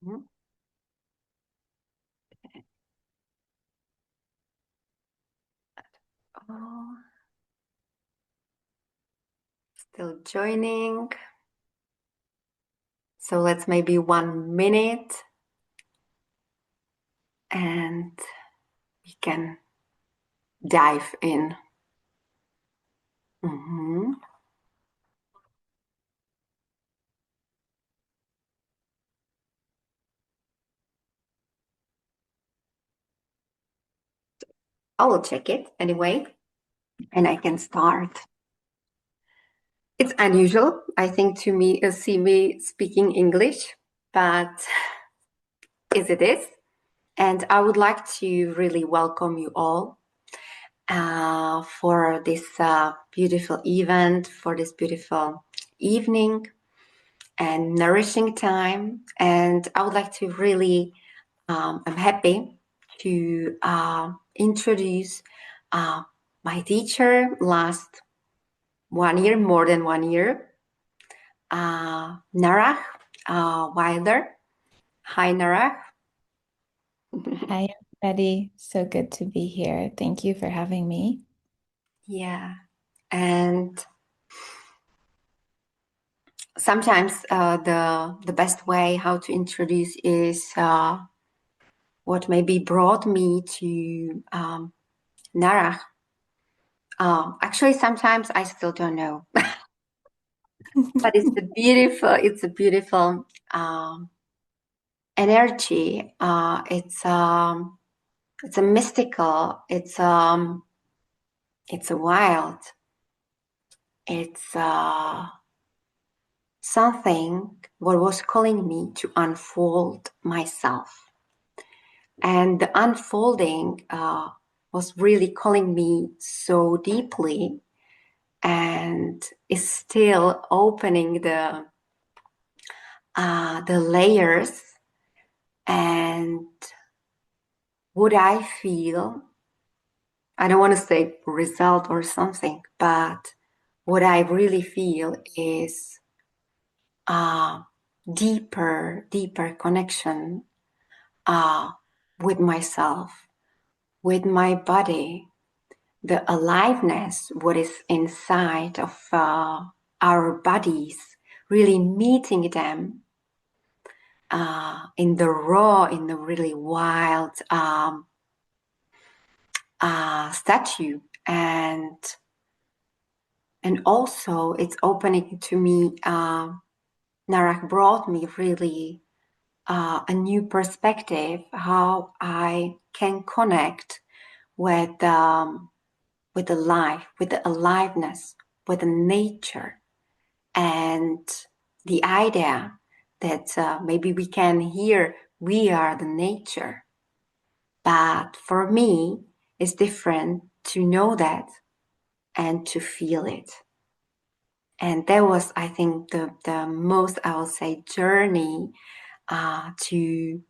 Mhm. Oh, still joining. So let's maybe 1 minute and we can dive in. Mm-hmm. I will check it anyway, and I can start. It's unusual, I think, to me, see me speaking English, but as it is. And I would like to really welcome you all for this beautiful event, for this beautiful evening and nourishing time. And I would like to really, I'm happy to introduce my teacher last 1 year, more than 1 year, Narah Wilder. Hi, Narah. Hi, everybody. So good to be here. Thank you for having me. Yeah. And sometimes the best way how to introduce is what maybe brought me to Narah. Actually, sometimes I still don't know, but it's a beautiful energy. It's a mystical. It's a wild. It's something what was calling me to unfold myself. And the unfolding was really calling me so deeply and is still opening the layers and what I feel. I don't want to say result or something, but what I really feel is a deeper connection uh, with myself, with my body, the aliveness, what is inside of our bodies, really meeting them in the raw, in the really wild statue. And also it's opening to me, Narah brought me really a new perspective, how I can connect with the life, with the aliveness, with the nature, and the idea that maybe we can hear we are the nature. But for me, it's different to know that and to feel it. And that was, I think, the most, I will say, journey to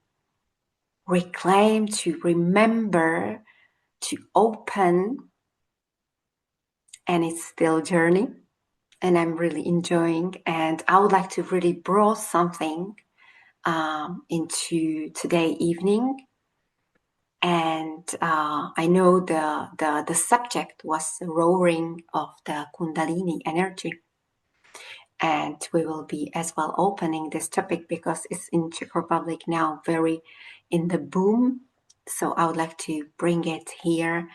reclaim, to remember, to open. And it's still a journey. And I'm really enjoying. And I would like to really bring something into today evening. And I know the subject was the roaring of the kundalini energy. And we will be as well opening this topic because it's in Czech Republic now very in the boom. So I would like to bring it here,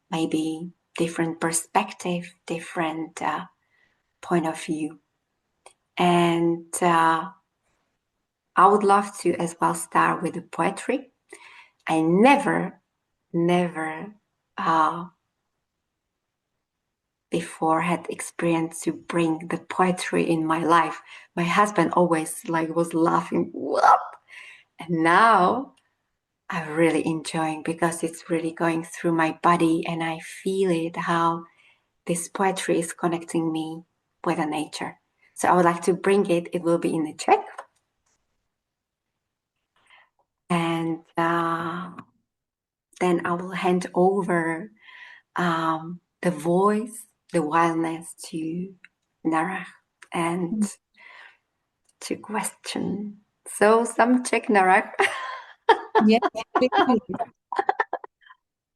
maybe different perspective, different point of view. And I would love to as well start with the poetry. I never before had experience to bring the poetry in my life. My husband always was laughing, what? And now I'm really enjoying because it's really going through my body and I feel it, how this poetry is connecting me with the nature. So I would like to bring it. It will be in the Czech. And then I will hand over the voice, the wildness to Narah and to question. So some Czech, Narah. Yes, please.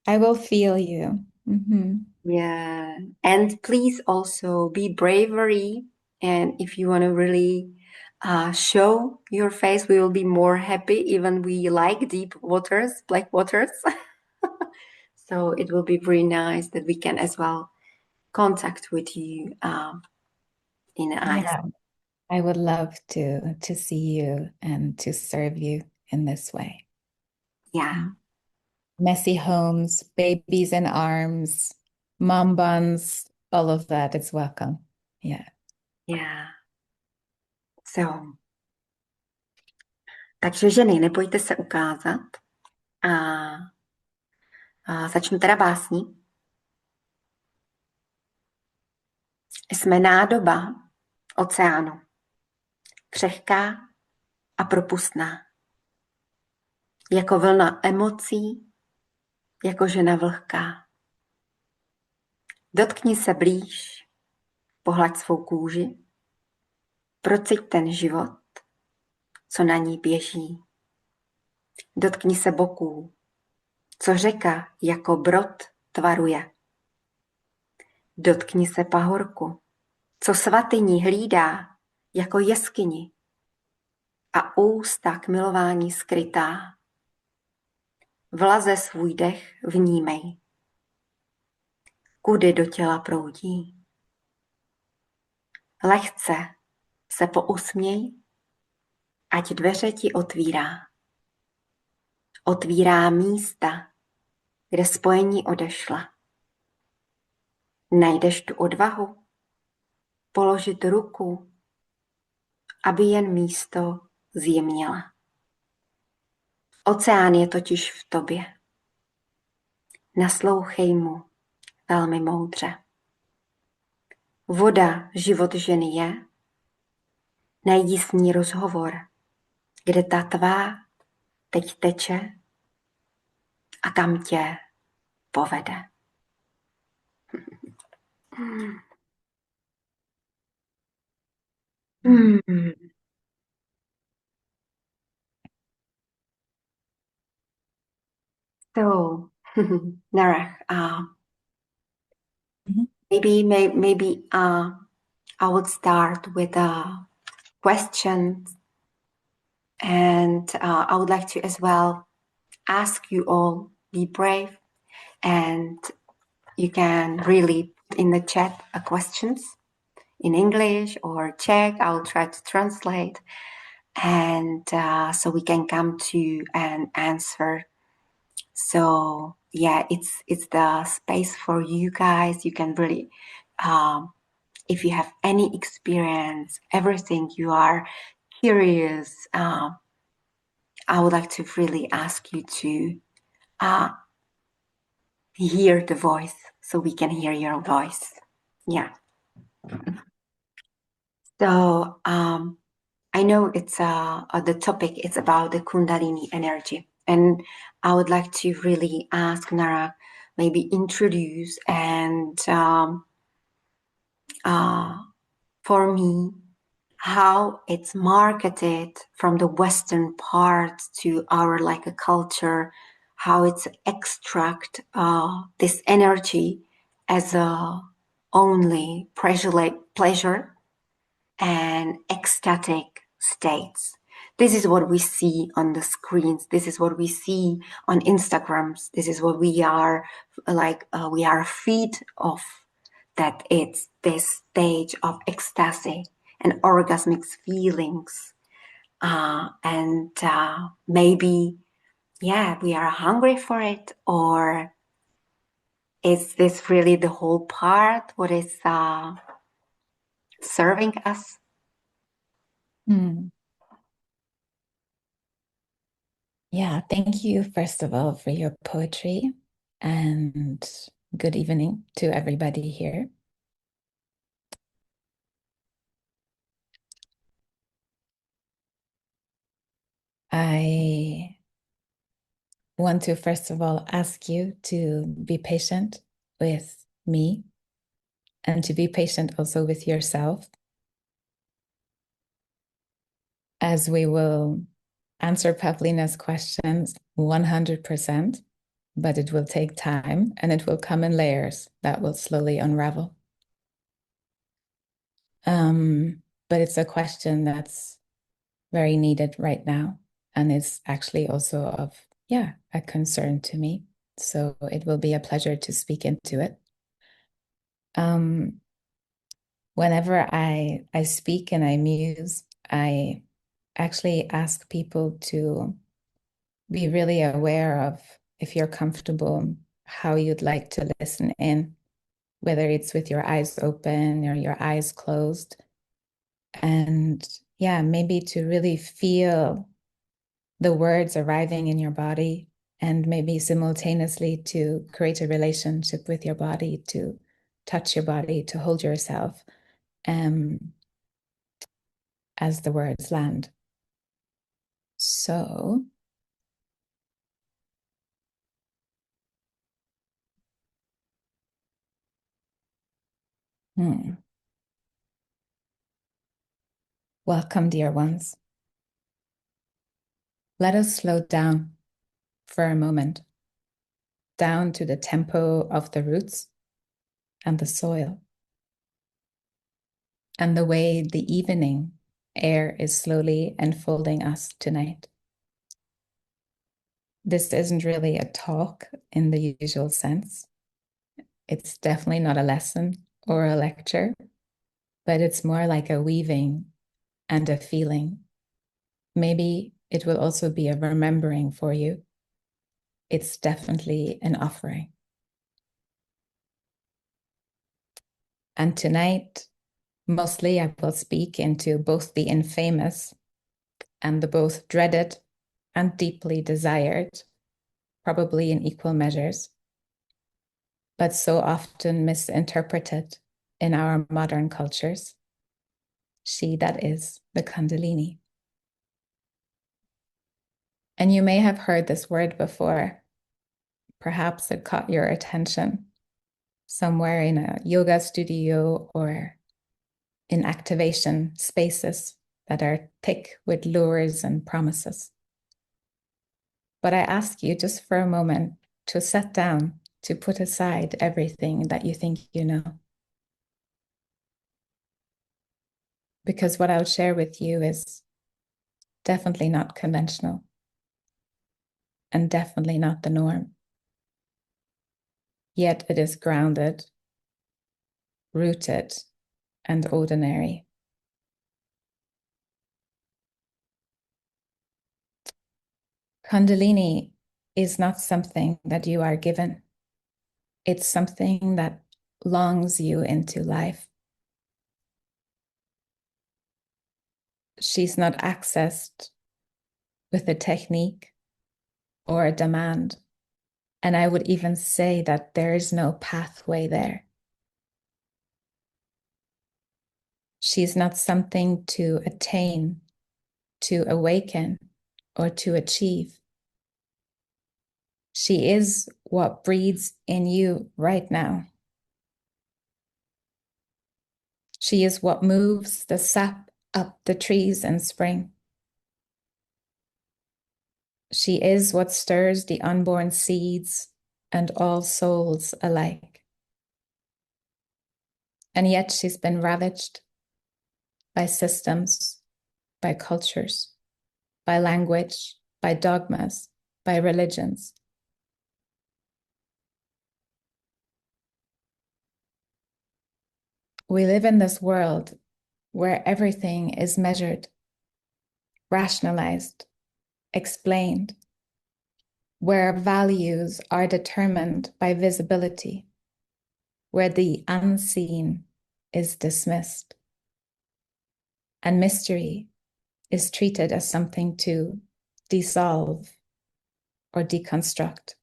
I will feel you. Mm-hmm. Yeah. And please also be bravery. And if you want to really show your face, we will be more happy. Even we like deep waters, black waters. So it will be very nice that we can as well contact with you in eyes. Yeah, I would love to see you and to serve you in this way. Yeah. Messy homes, babies in arms, mom buns, all of that is welcome. Yeah. Yeah. So, takže ženy, nebojte se ukázat. A začnu teda básní. Jsme nádoba oceánu. Křehká a propustná. Jako vlna emocí, jako žena vlhká. Dotkni se blíž, pohlaď svou kůži, prociť ten život, co na ní běží. Dotkni se boků, co řeka jako brod tvaruje. Dotkni se pahorku, co svatyni hlídá jako jeskyni a ústa k milování skrytá. Vlaze svůj dech vnímej. Kudy do těla proudí. Lehce se pousměj, ať dveře ti otvírá. Otvírá místa, kde spojení odešla. Najdeš tu odvahu položit ruku, aby jen místo zjemnila. Oceán je totiž v tobě. Naslouchej mu velmi moudře. Voda život ženy je, najdi s ní rozhovor, kde ta tvá teď teče a tam tě povede. So, Narah, maybe I would start with a question, and I would like to as well ask you all, be brave, and you can really put in the chat questions in English or Czech. I'll try to translate, and so we can come to an answer. So yeah, it's the space for you guys. You can really, if you have any experience, everything you are curious, I would like to really ask you to hear the voice, so we can hear your voice. Yeah. So I know it's the topic is about the kundalini energy, and I would like to really ask Narah, maybe introduce and for me how it's marketed from the Western part to our like a culture, how it's extract this energy as a only pleasure and ecstatic states. This is what we see on the screens. This is what we see on Instagrams. This is what we are like. We are feed of that. It's this stage of ecstasy and orgasmic feelings, and maybe, yeah, we are hungry for it, or is this really the whole part? What is serving us? Yeah, thank you, first of all, for your poetry, and good evening to everybody here. I want to, first of all, ask you to be patient with me and to be patient also with yourself. as we will answer Pavlina's questions 100%, but it will take time and it will come in layers that will slowly unravel. But it's a question that's very needed right now, and it's actually also of, a concern to me. So it will be a pleasure to speak into it. Whenever I speak and I muse, I actually ask people to be really aware of, if you're comfortable, how you'd like to listen in, whether it's with your eyes open or your eyes closed. And maybe to really feel the words arriving in your body, and maybe simultaneously to create a relationship with your body, to touch your body, to hold yourself as the words land. So welcome, dear ones. Let us slow down for a moment, down to the tempo of the roots and the soil, and the way the evening air is slowly enfolding us tonight. This isn't really a talk in the usual sense. It's definitely not a lesson or a lecture, but it's more like a weaving and a feeling. Maybe it will also be a remembering for you. It's definitely an offering. And tonight, mostly I will speak into both the infamous and the both dreaded and deeply desired, probably in equal measures, but so often misinterpreted in our modern cultures. She that is the kundalini. And you may have heard this word before. Perhaps it caught your attention somewhere in a yoga studio or in activation spaces that are thick with lures and promises. But I ask you just for a moment to sit down, to put aside everything that you think you know. Because what I'll share with you is definitely not conventional and definitely not the norm. Yet it is grounded, rooted, and ordinary. Kundalini is not something that you are given. It's something that longs you into life. She's not accessed with a technique or a demand. And I would even say that there is no pathway there. She's not something to attain, to awaken, or to achieve. She is what breathes in you right now. She is what moves the sap up the trees in spring. She is what stirs the unborn seeds and all souls alike. And yet she's been ravaged by systems, by cultures, by language, by dogmas, by religions. We live in this world where everything is measured, rationalized, explained, where values are determined by visibility, where the unseen is dismissed, and mystery is treated as something to dissolve or deconstruct.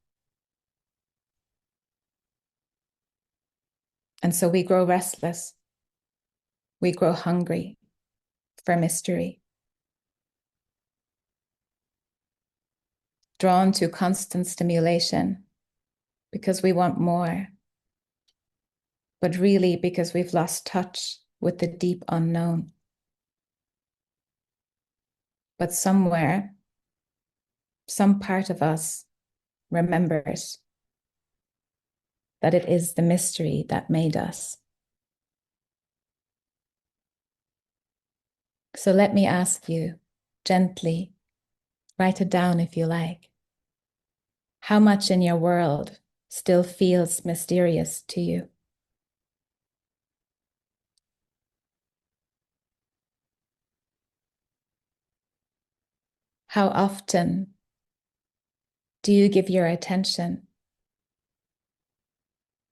And so we grow restless. We grow hungry for mystery, drawn to constant stimulation because we want more, but really because we've lost touch with the deep unknown. but somewhere, some part of us remembers that it is the mystery that made us. So let me ask you gently, write it down if you like. How much in your world still feels mysterious to you? How often do you give your attention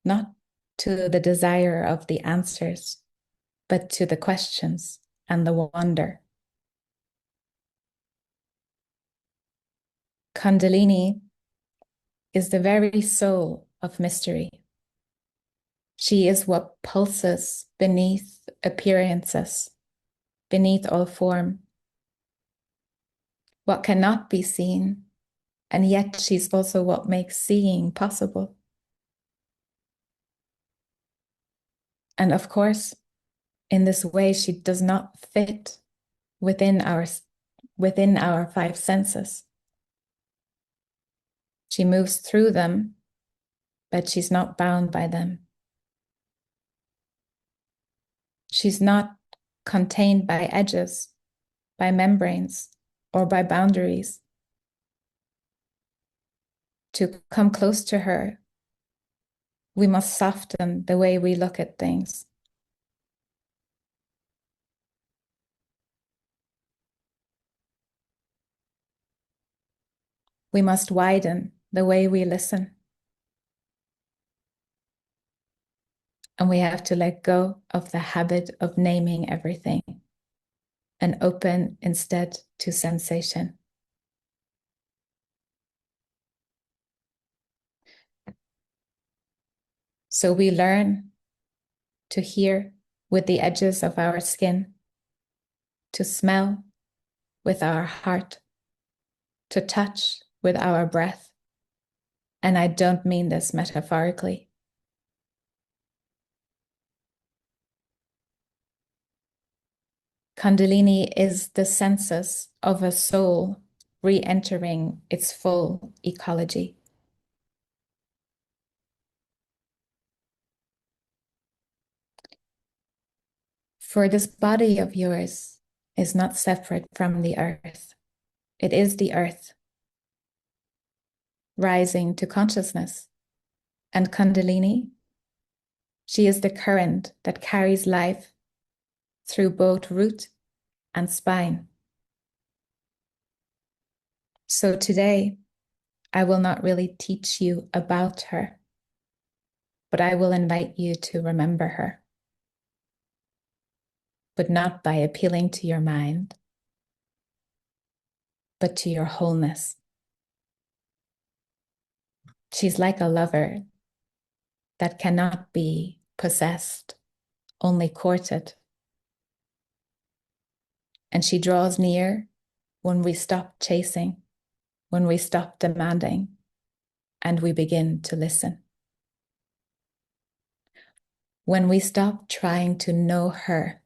not to the desire of the answers, but to the questions and the wonder? Kundalini is the very soul of mystery. She is what pulses beneath appearances, beneath all form, what cannot be seen, and yet she's also what makes seeing possible. And of course, in this way, she does not fit within our five senses. She moves through them, but she's not bound by them. She's not contained by edges, by membranes, or by boundaries. To come close to her, we must soften the way we look at things. We must widen the way we listen. And we have to let go of the habit of naming everything and open instead to sensation. So we learn to hear with the edges of our skin, to smell with our heart, to touch with our breath. And I don't mean this metaphorically. Kundalini is the senses of a soul re-entering its full ecology. For this body of yours is not separate from the earth. It is the earth, rising to consciousness. And Kundalini, she is the current that carries life through both root and spine. So today, I will not really teach you about her, but I will invite you to remember her. But not by appealing to your mind, but to your wholeness. She's like a lover that cannot be possessed, only courted. And she draws near when we stop chasing, when we stop demanding, and we begin to listen. When we stop trying to know her,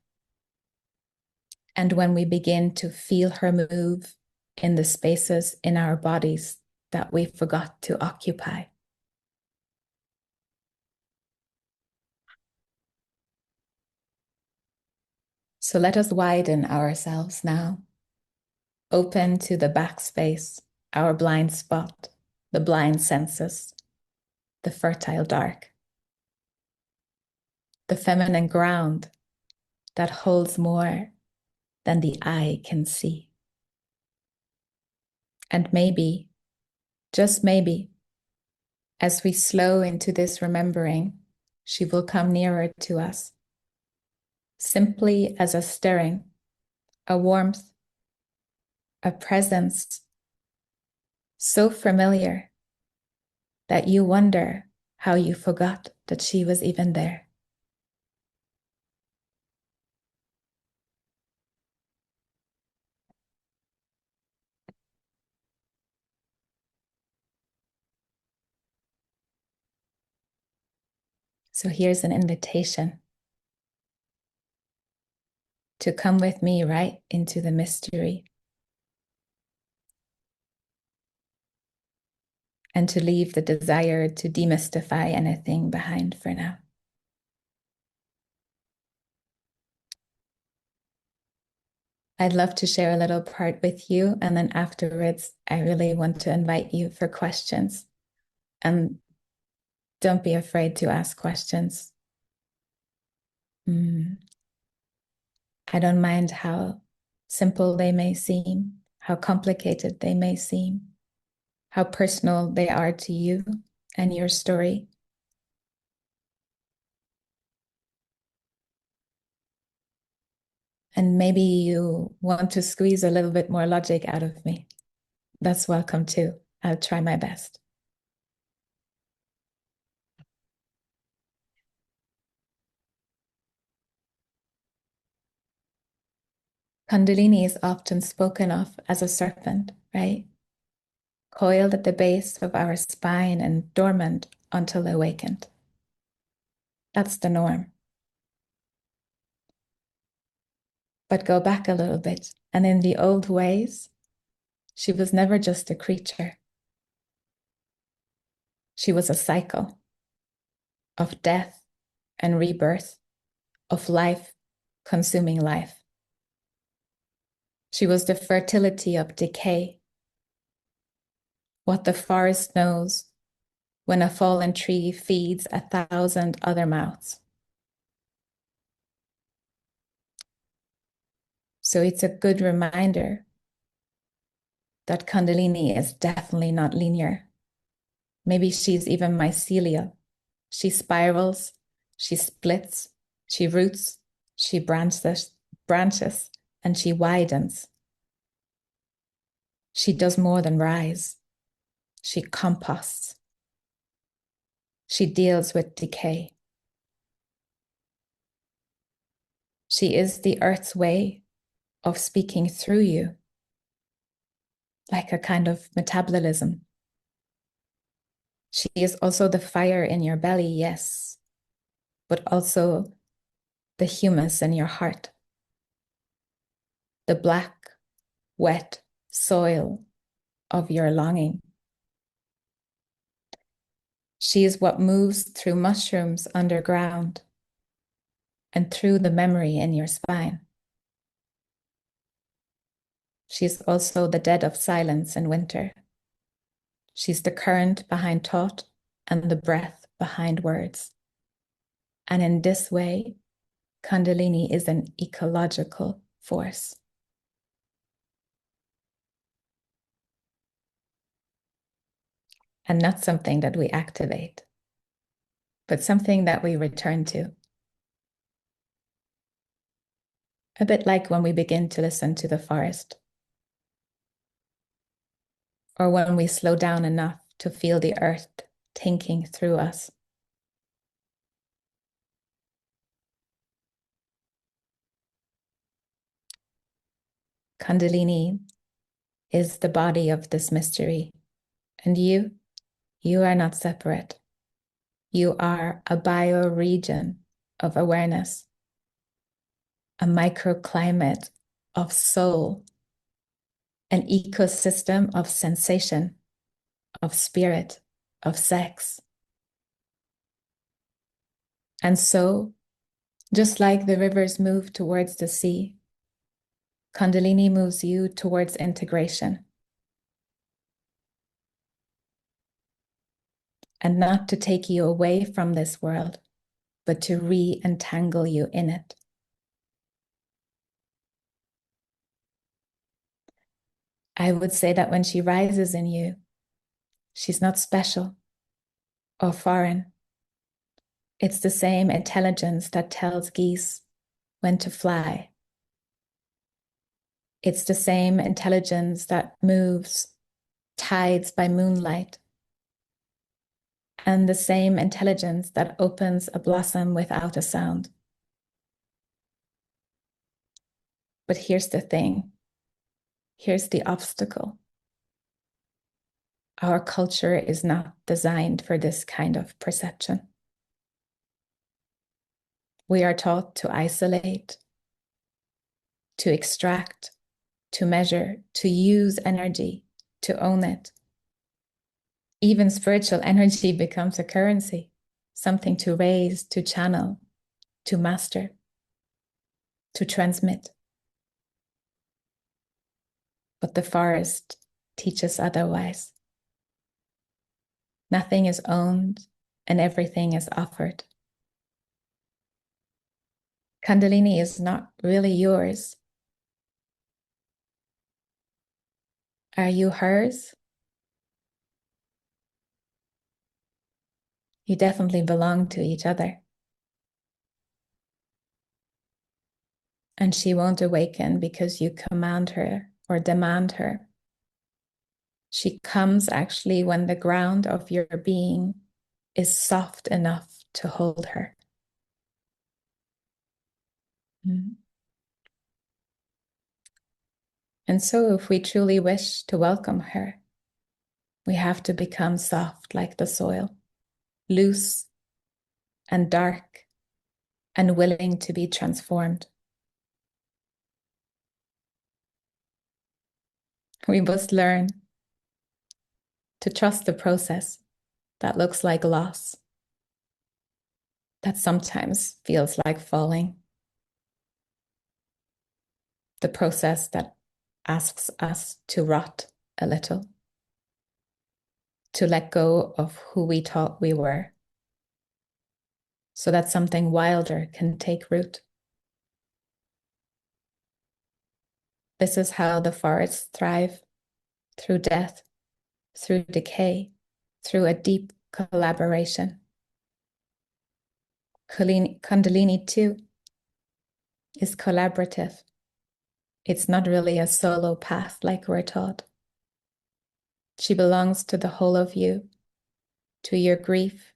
and when we begin to feel her move in the spaces in our bodies that we forgot to occupy. So let us widen ourselves now, open to the backspace, our blind spot, the blind senses, the fertile dark, the feminine ground that holds more than the eye can see. And maybe, just maybe, as we slow into this remembering, she will come nearer to us, simply as a stirring, a warmth, a presence so familiar that you wonder how you forgot that she was even there. So here's an invitation to come with me right into the mystery and to leave the desire to demystify anything behind for now. I'd love to share a little part with you, and then afterwards, I really want to invite you for questions. And don't be afraid to ask questions. I don't mind how simple they may seem, how complicated they may seem, how personal they are to you and your story. And maybe you want to squeeze a little bit more logic out of me. That's welcome too. I'll try my best. Kundalini is often spoken of as a serpent, right? Coiled at the base of our spine and dormant until awakened. That's the norm. But go back a little bit, and in the old ways, she was never just a creature. She was a cycle of death and rebirth, of life consuming life. She was the fertility of decay, what the forest knows when a fallen tree feeds 1,000 other mouths. So it's a good reminder that Kundalini is definitely not linear. Maybe she's even mycelial. She spirals, she splits, she roots, she branches, and she widens. She does more than rise. She composts. She deals with decay. She is the earth's way of speaking through you, like a kind of metabolism. She is also the fire in your belly, yes, but also the humus in your heart, the black, wet soil of your longing. She is what moves through mushrooms underground and through the memory in your spine. She's also the dead of silence in winter. She's the current behind thought and the breath behind words. And in this way, Kundalini is an ecological force. And not something that we activate, but something that we return to. A bit like when we begin to listen to the forest, or when we slow down enough to feel the earth thinking through us. Kundalini is the body of this mystery, and you are not separate. You are a bioregion of awareness, a microclimate of soul, an ecosystem of sensation, of spirit, of sex. And so, just like the rivers move towards the sea, Kundalini moves you towards integration. And not to take you away from this world, but to re-entangle you in it. I would say that when she rises in you, she's not special or foreign. It's the same intelligence that tells geese when to fly. It's the same intelligence that moves tides by moonlight. And the same intelligence that opens a blossom without a sound. But here's the thing. Here's the obstacle. Our culture is not designed for this kind of perception. We are taught to isolate, to extract, to measure, to use energy, to own it. even spiritual energy becomes a currency, something to raise, to channel, to master, to transmit. But the forest teaches otherwise. Nothing is owned and everything is offered. Kundalini is not really yours. Are you hers? You definitely belong to each other. And she won't awaken because you command her or demand her. She comes actually when the ground of your being is soft enough to hold her. And so if we truly wish to welcome her, we have to become soft like the soil, loose and dark and willing to be transformed. We must learn to trust the process that looks like loss, that sometimes feels like falling. The process that asks us to rot a little, to let go of who we thought we were, so that something wilder can take root. This is how the forests thrive, through death, through decay, through a deep collaboration. Kundalini too is collaborative. It's not really a solo path like we're taught. She belongs to the whole of you, to your grief,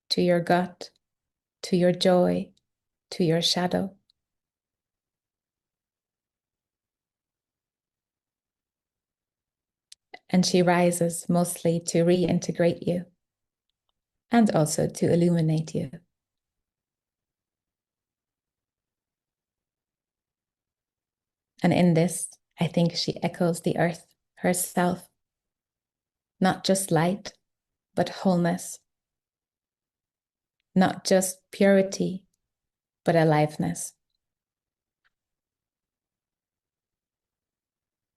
to your gut, to your joy, to your shadow. And she rises mostly to reintegrate you and also to illuminate you. And in this, I think she echoes the earth herself. Not just light, but wholeness. Not just purity, but aliveness.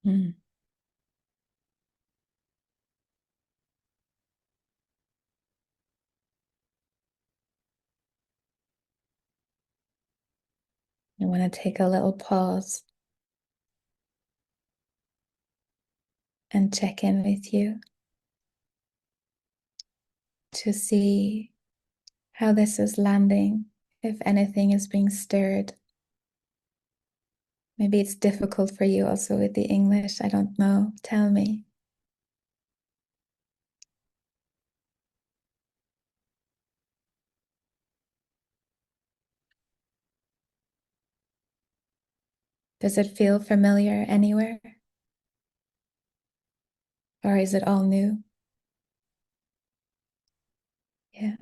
I want to take a little pause and check in with you to see how this is landing, if anything is being stirred. Maybe it's difficult for you also with the English. I don't know. Tell me. Does it feel familiar anywhere? Or is it all new? Yeah.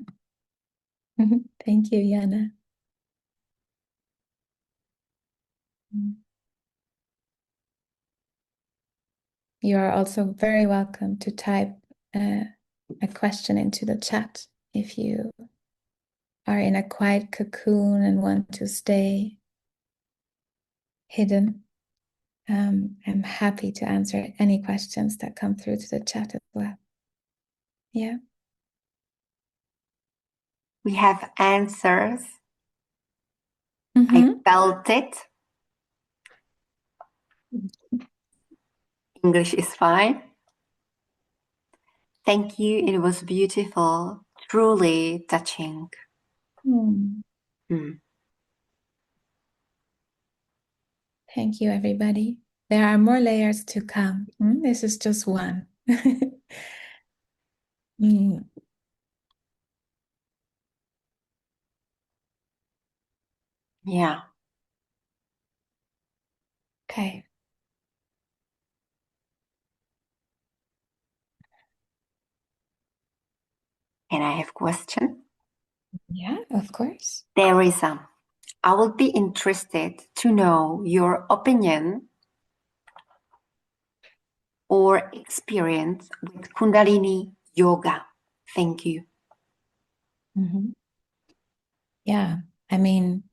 Thank you, Yana. You are also very welcome to type a question into the chat if you are in a quiet cocoon and want to stay hidden. I'm happy to answer any questions that come through to the chat as well. Yeah. We have answers. I felt it. English is fine. Thank you. It was beautiful, truly touching. Thank you, everybody. There are more layers to come. This is just one. Yeah. Okay. And I have a question. Yeah, of course. There is I will be interested to know your opinion or experience with Kundalini yoga. Thank you. Mm-hmm. Yeah, I mean,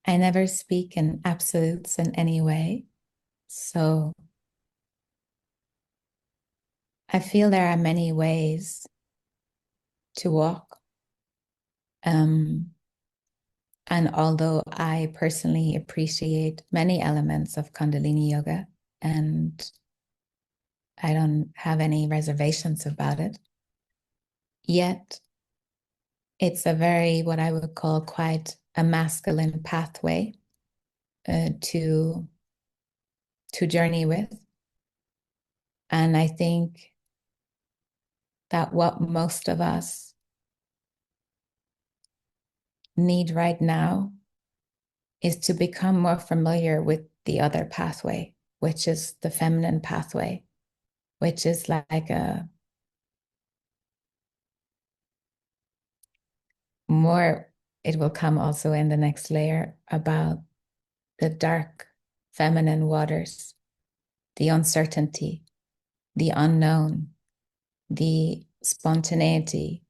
I never speak in absolutes in any way. So I feel there are many ways to walk. And although I personally appreciate many elements of Kundalini yoga, and I don't have any reservations about it, yet it's a very, what I would call quite a masculine pathway to journey with. And I think that what most of us need right now is to become more familiar with the other pathway, which is the feminine pathway, which is like a more, it will come also in the next layer about the dark feminine waters, the uncertainty, the unknown, the spontaneity,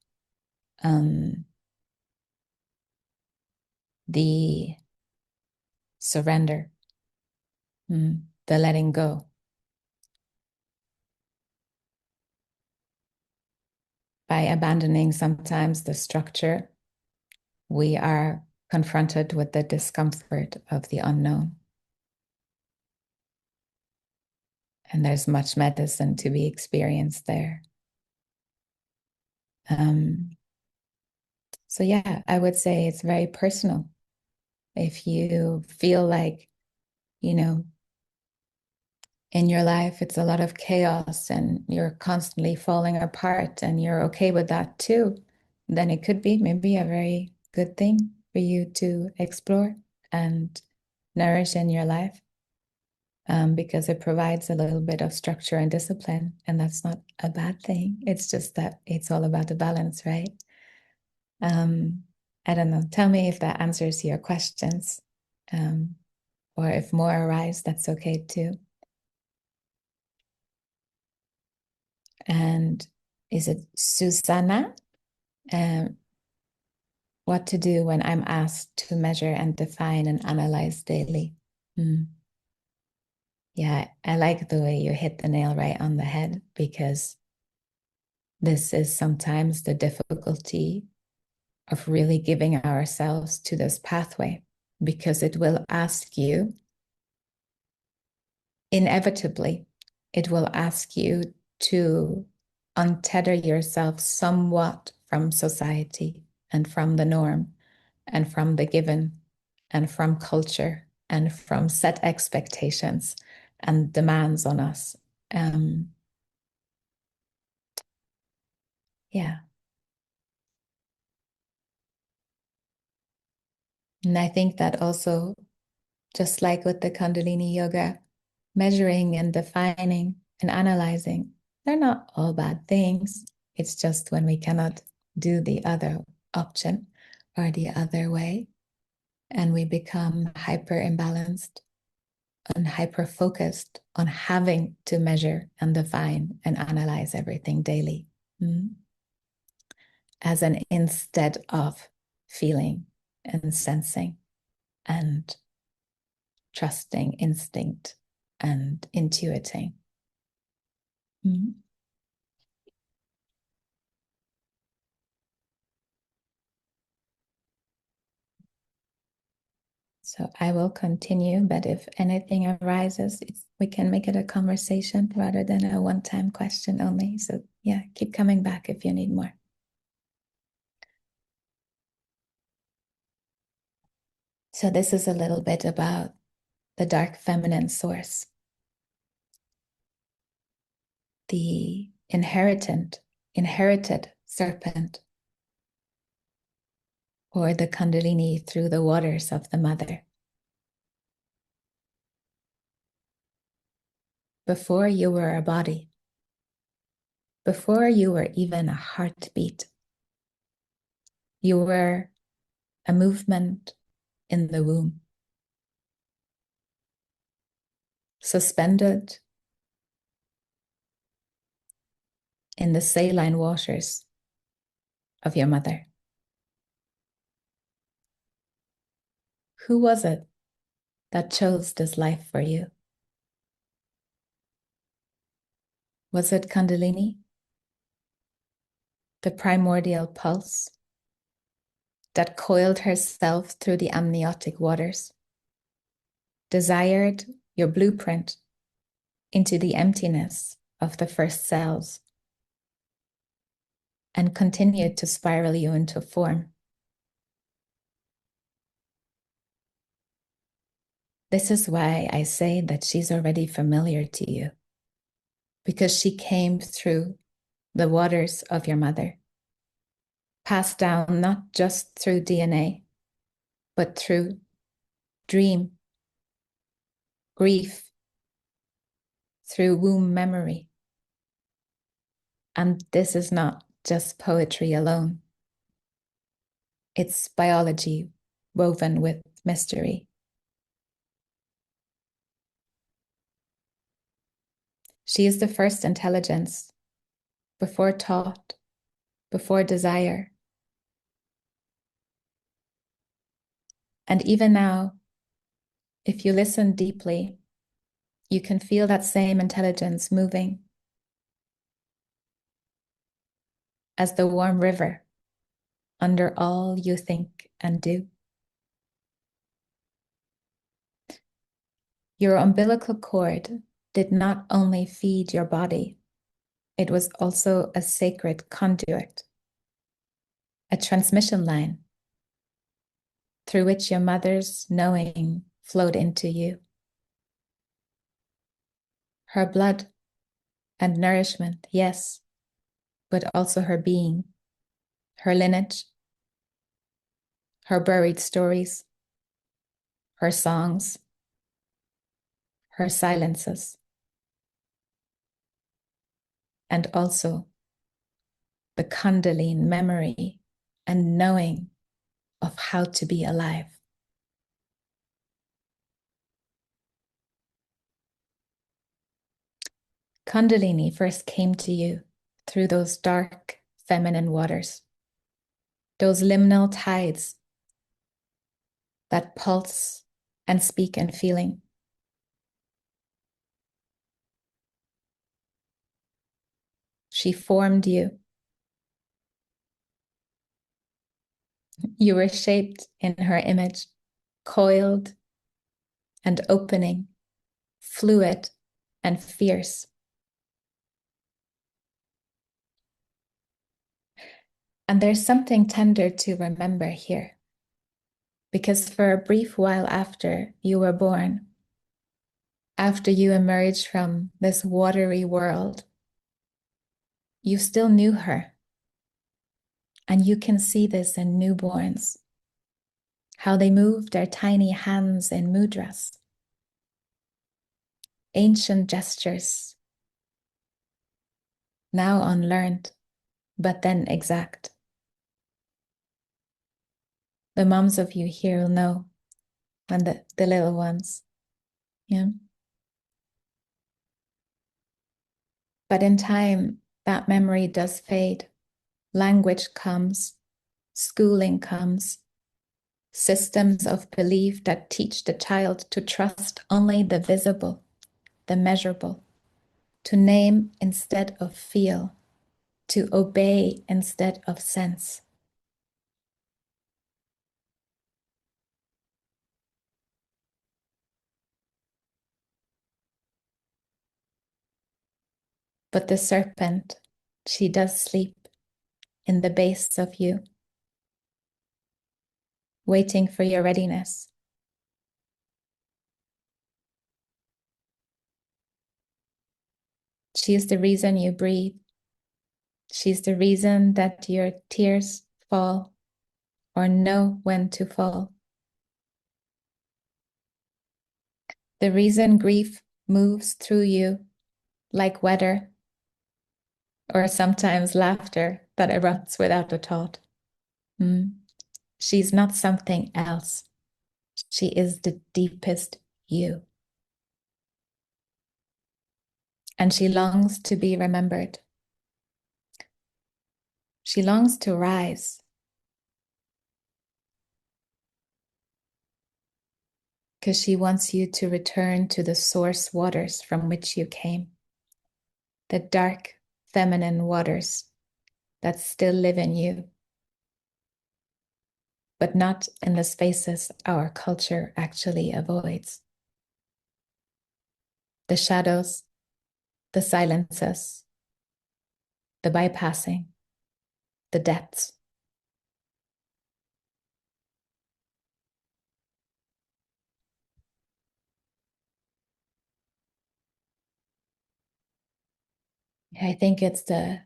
the surrender, the letting go. By abandoning sometimes the structure, we are confronted with the discomfort of the unknown. And there's much medicine to be experienced there. So yeah, I would say it's very personal. If you feel like, you know, in your life, it's a lot of chaos and you're constantly falling apart and you're okay with that too, then it could be maybe a very good thing for you to explore and nourish in your life, because it provides a little bit of structure and discipline. And that's not a bad thing. It's just that it's all about the balance, right? I don't know. Tell me if that answers your questions. Or if more arise, that's okay too. And is it Susanna? What to do when I'm asked to measure and define and analyze daily? Yeah, I like the way you hit the nail right on the head, because this is sometimes the difficulty of really giving ourselves to this pathway, because it will ask you, inevitably, it will ask you to untether yourself somewhat from society and from the norm and from the given and from culture and from set expectations and demands on us. Yeah. And I think that also, just like with the Kundalini yoga, measuring and defining and analyzing, they're not all bad things. It's just when we cannot do the other option or the other way, and we become hyper imbalanced and hyper focused on having to measure and define and analyze everything daily, as an instead of feeling and sensing and trusting instinct and intuiting. So I will continue, but if anything arises, we can make it a conversation rather than a one-time question only. So yeah, keep coming back if you need more. So this is a little bit about the dark feminine source, the inherited serpent, or the Kundalini through the waters of the mother. Before you were a body, before you were even a heartbeat, you were a movement in the womb, suspended in the saline waters of your mother? Who was it that chose this life for you? Was it Kundalini, the primordial pulse that coiled herself through the amniotic waters, desired your blueprint into the emptiness of the first cells, and continued to spiral you into form? This is why I say that she's already familiar to you, because she came through the waters of your mother, passed down not just through DNA, but through dream, grief, through womb memory. And this is not just poetry alone. It's biology woven with mystery. She is the first intelligence, before thought, before desire. And even now, if you listen deeply, you can feel that same intelligence moving as the warm river under all you think and do. Your umbilical cord did not only feed your body, it was also a sacred conduit, a transmission line through which your mother's knowing flowed into you. Her blood and nourishment, yes, but also her being, her lineage, her buried stories, her songs, her silences, and also the Kundalini memory and knowing of how to be alive. Kundalini first came to you through those dark feminine waters, those liminal tides that pulse and speak in feeling. She formed you. You were shaped in her image, coiled and opening, fluid and fierce. And there's something tender to remember here, because for a brief while after you were born, after you emerged from this watery world, you still knew her. And you can see this in newborns, how they move their tiny hands in mudras, ancient gestures, now unlearned, but then exact. The moms of you here will know, and the little ones, yeah. But in time, that memory does fade. Language comes, schooling comes, systems of belief that teach the child to trust only the visible, the measurable, to name instead of feel, to obey instead of sense. But the serpent, she does sleep in the base of you, waiting for your readiness. She is the reason you breathe. She's the reason that your tears fall or know when to fall. The reason grief moves through you like weather, or sometimes laughter that erupts without a thought. She's not something else. She is the deepest you. And she longs to be remembered. She longs to rise. Because she wants you to return to the source waters from which you came. The dark, feminine waters that still live in you, but not in the spaces our culture actually avoids. The shadows, the silences, the bypassing, the depths. I think it's the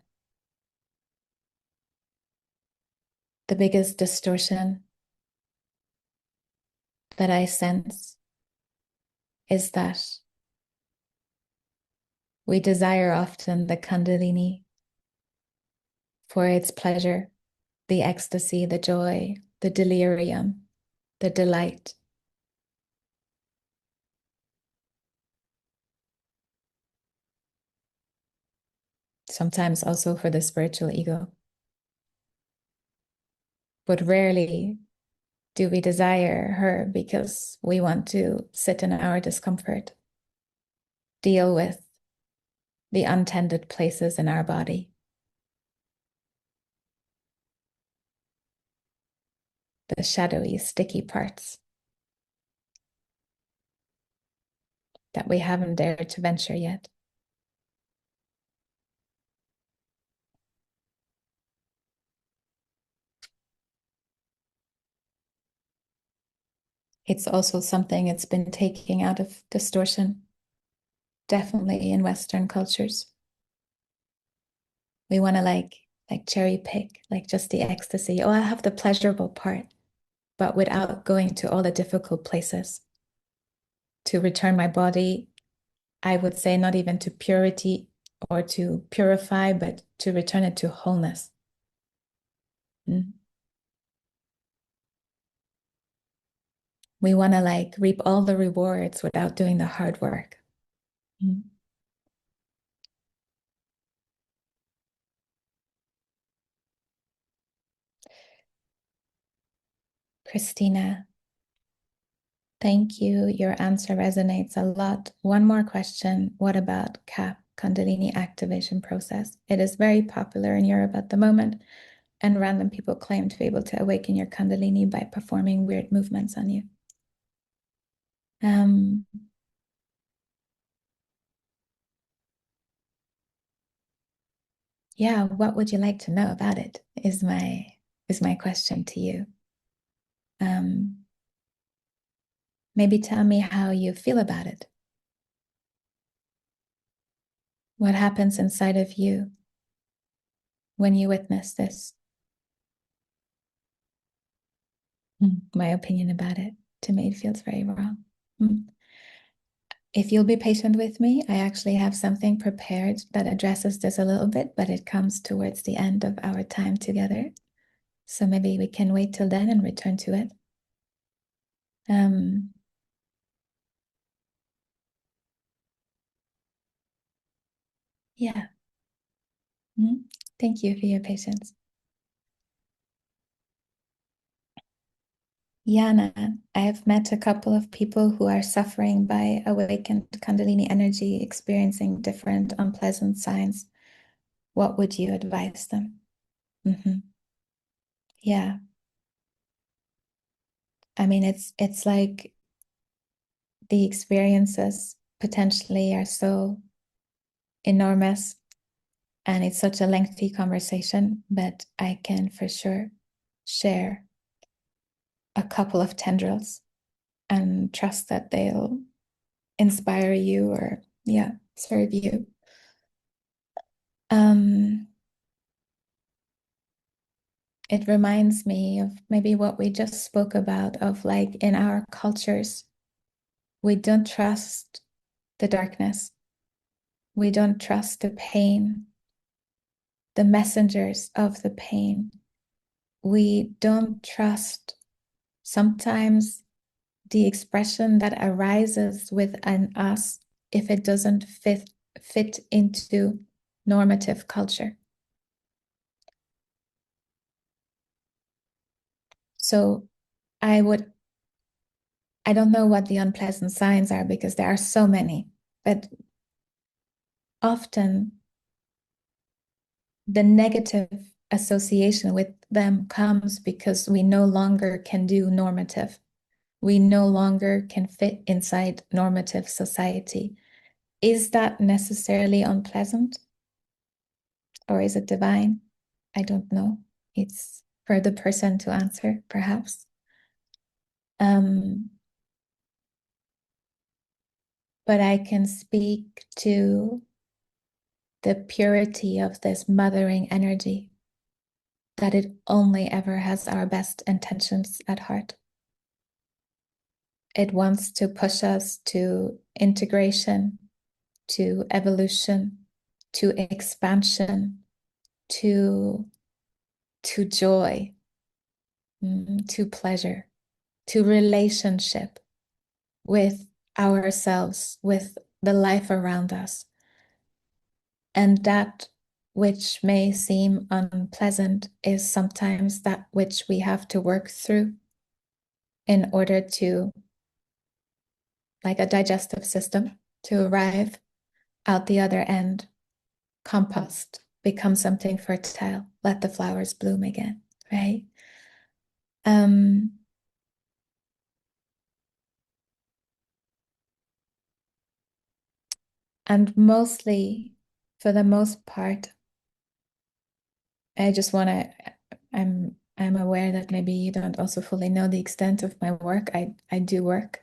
biggest distortion that I sense is that we desire often the kundalini for its pleasure, the ecstasy, the joy, the delirium, the delight. Sometimes also for the spiritual ego. But rarely do we desire her because we want to sit in our discomfort, deal with the untended places in our body, the shadowy, sticky parts that we haven't dared to venture yet. It's also something it's been taking out of distortion, definitely in Western cultures. We want to like cherry pick, like just the ecstasy. Oh, I have the pleasurable part, but without going to all the difficult places. To return my body, I would say not even to purity or to purify, but to return it to wholeness. We want to like reap all the rewards without doing the hard work. Christina, thank you. Your answer resonates a lot. One more question. What about CAP, Kundalini activation process? It is very popular in Europe at the moment, and random people claim to be able to awaken your Kundalini by performing weird movements on you. Yeah, what would you like to know about it is my question to you. Maybe tell me how you feel about it. What happens inside of you when you witness this? My opinion about it, to me, it feels very wrong. If you'll be patient with me, I actually have something prepared that addresses this a little bit, but it comes towards the end of our time together. So maybe we can wait till then and return to it. Yeah. Thank you for your patience. Yana, I have met a couple of people who are suffering by awakened Kundalini energy, experiencing different unpleasant signs. What would you advise them? Yeah. I mean, it's like the experiences potentially are so enormous, and it's such a lengthy conversation, but I can for sure share a couple of tendrils and trust that they'll inspire you or, yeah, serve you. It reminds me of maybe what we just spoke about, of like in our cultures, we don't trust the darkness. We don't trust the pain, the messengers of the pain. We don't trust sometimes the expression that arises within us if it doesn't fit into normative culture. So I don't know what the unpleasant signs are because there are so many, but often the negative association with them comes because we no longer can do normative. We no longer can fit inside normative society. Is that necessarily unpleasant? Or is it divine? I don't know. It's for the person to answer, perhaps. But I can speak to the purity of this mothering energy, that it only ever has our best intentions at heart. It wants to push us to integration, to evolution, to expansion, to joy, to pleasure, to relationship with ourselves, with the life around us. And that which may seem unpleasant is sometimes that which we have to work through in order to, like a digestive system, to arrive out the other end, compost, become something fertile, let the flowers bloom again, right? And mostly, for the most part, I just want to, I'm aware that maybe you don't also fully know the extent of my work. I do work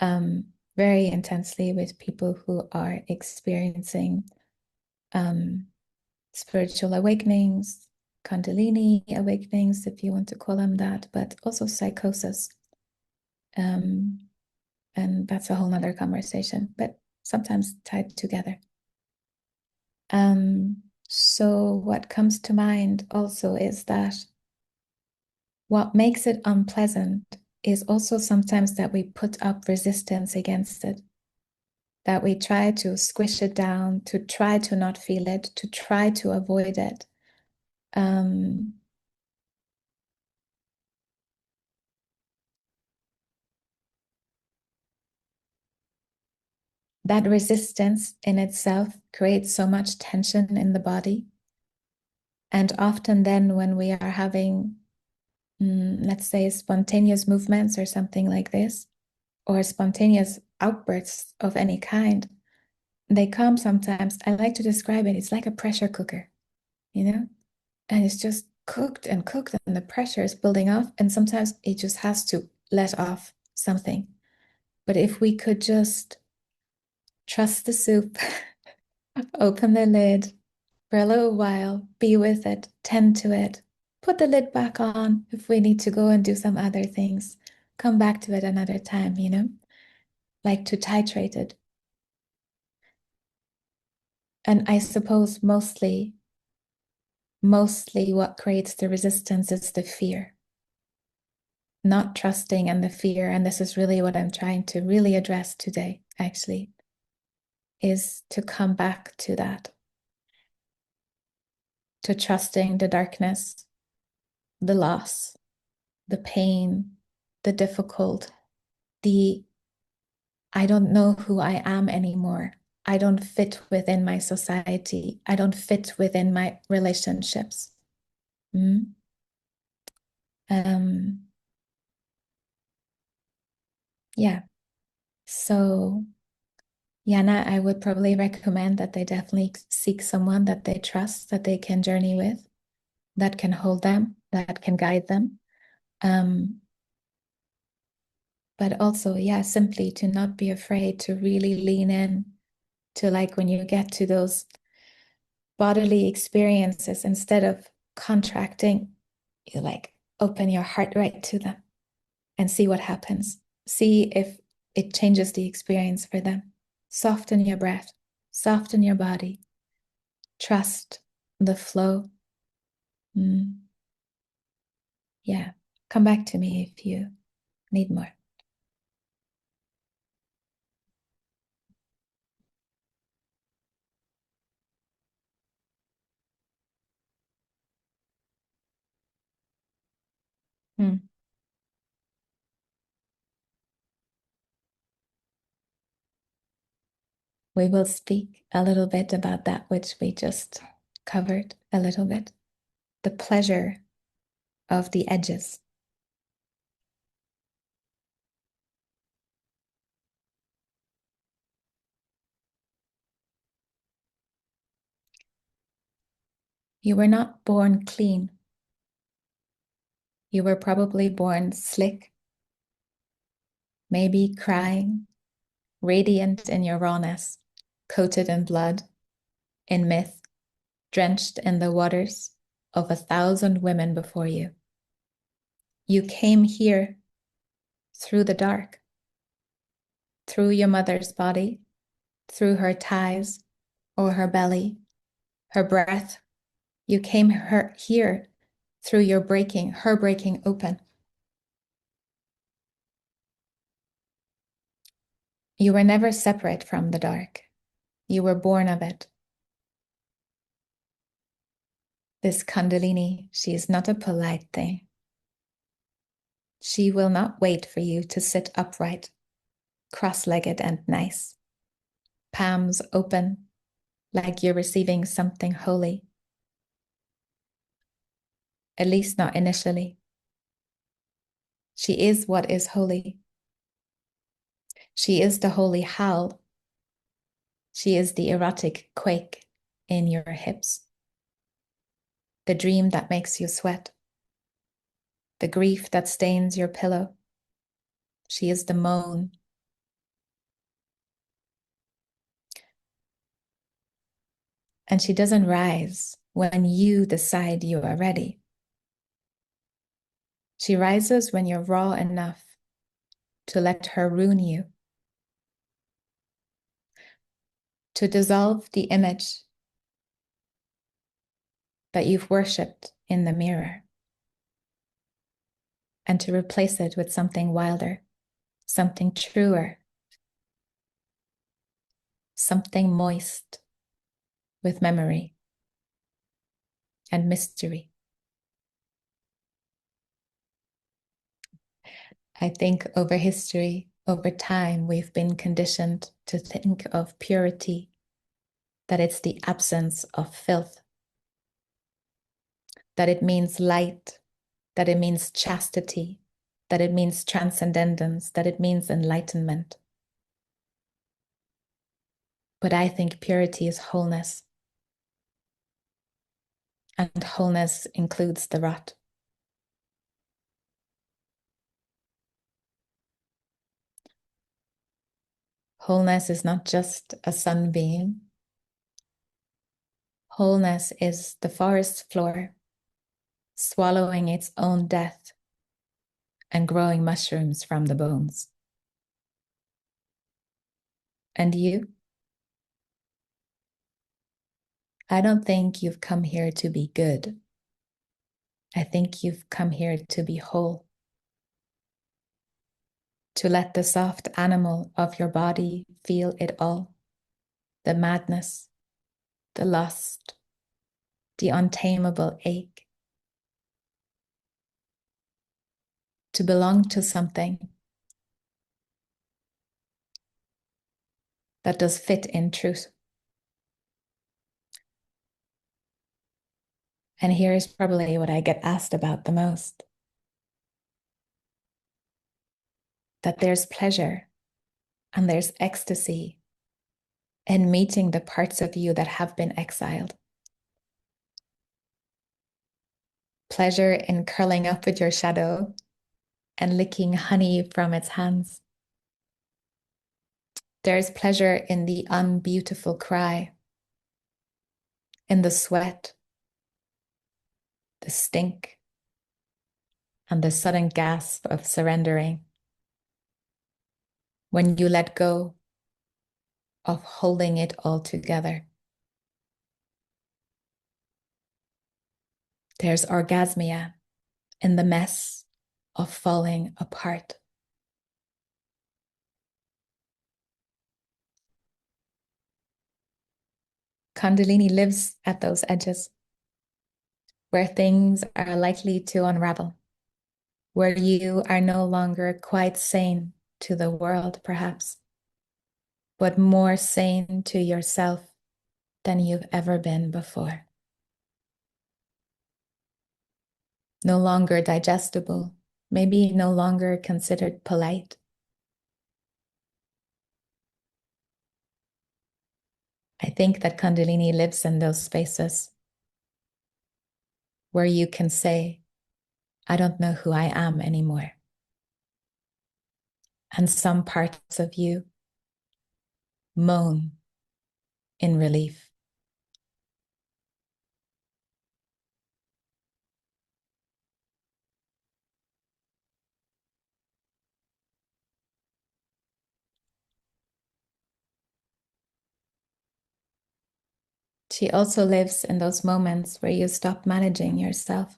very intensely with people who are experiencing spiritual awakenings, kundalini awakenings, if you want to call them that, but also psychosis. And that's a whole nother conversation, but sometimes tied together. So what comes to mind also is that what makes it unpleasant is also sometimes that we put up resistance against it, that we try to squish it down, to try to not feel it, to try to avoid it. That resistance in itself creates so much tension in the body. And often then when we are having, let's say, spontaneous movements or something like this, or spontaneous outbursts of any kind, they come sometimes, I like to describe it, it's like a pressure cooker, you know? And it's just cooked and cooked and the pressure is building up and sometimes it just has to let off something. But if we could just trust the soup, open the lid for a little while, be with it, tend to it, put the lid back on if we need to go and do some other things, come back to it another time, you know? Like to titrate it. And I suppose mostly what creates the resistance is the fear, not trusting and the fear. And this is really what I'm trying to really address today, actually, is to come back to that, to trusting the darkness, the loss, the pain, the difficult, the I don't know who I am anymore. I don't fit within my society. I don't fit within my relationships. Mm? Yeah. So, Yana, I would probably recommend that they definitely seek someone that they trust, that they can journey with, that can hold them, that can guide them. But also, yeah, simply to not be afraid to really lean in to, like, when you get to those bodily experiences, instead of contracting, you like open your heart right to them and see what happens. See if it changes the experience for them. Soften your breath, soften your body, trust the flow. Yeah, come back to me if you need more. we will speak a little bit about that which we just covered a little bit, the pleasure of the edges. You were not born clean. You were probably born slick, maybe crying, radiant in your rawness, coated in blood, in myth, drenched in the waters of 1,000 women before you. You came here through the dark, through your mother's body, through her thighs or her belly, her breath. You came here through her breaking open. You were never separate from the dark. You were born of it. This kundalini, she is not a polite thing. She will not wait for you to sit upright, cross-legged and nice, palms open, like you're receiving something holy. At least not initially. She is what is holy. She is the holy howl. She is the erotic quake in your hips, the dream that makes you sweat, the grief that stains your pillow. She is the moan. And she doesn't rise when you decide you are ready. She rises when you're raw enough to let her ruin you, to dissolve the image that you've worshipped in the mirror, and to replace it with something wilder, something truer, something moist with memory and mystery. I think over history, over time, we've been conditioned to think of purity, that it's the absence of filth, that it means light, that it means chastity, that it means transcendence, that it means enlightenment. But I think purity is wholeness. And wholeness includes the rot. Wholeness is not just a sunbeam. Wholeness is the forest floor, swallowing its own death and growing mushrooms from the bones. And you? I don't think you've come here to be good. I think you've come here to be whole. To let the soft animal of your body feel it all. The madness, the lust, the untamable ache. To belong to something that does fit in truth. And here's probably what I get asked about the most. That there's pleasure and there's ecstasy in meeting the parts of you that have been exiled. Pleasure in curling up with your shadow and licking honey from its hands. There's pleasure in the unbeautiful cry, in the sweat, the stink, and the sudden gasp of surrendering. When you let go of holding it all together. There's orgasmia in the mess of falling apart. Kundalini lives at those edges, where things are likely to unravel, where you are no longer quite sane to the world, perhaps. but more sane to yourself than you've ever been before. No longer digestible, maybe no longer considered polite. I think that Kundalini lives in those spaces where you can say, I don't know who I am anymore. And some parts of you moan in relief. She also lives in those moments where you stop managing yourself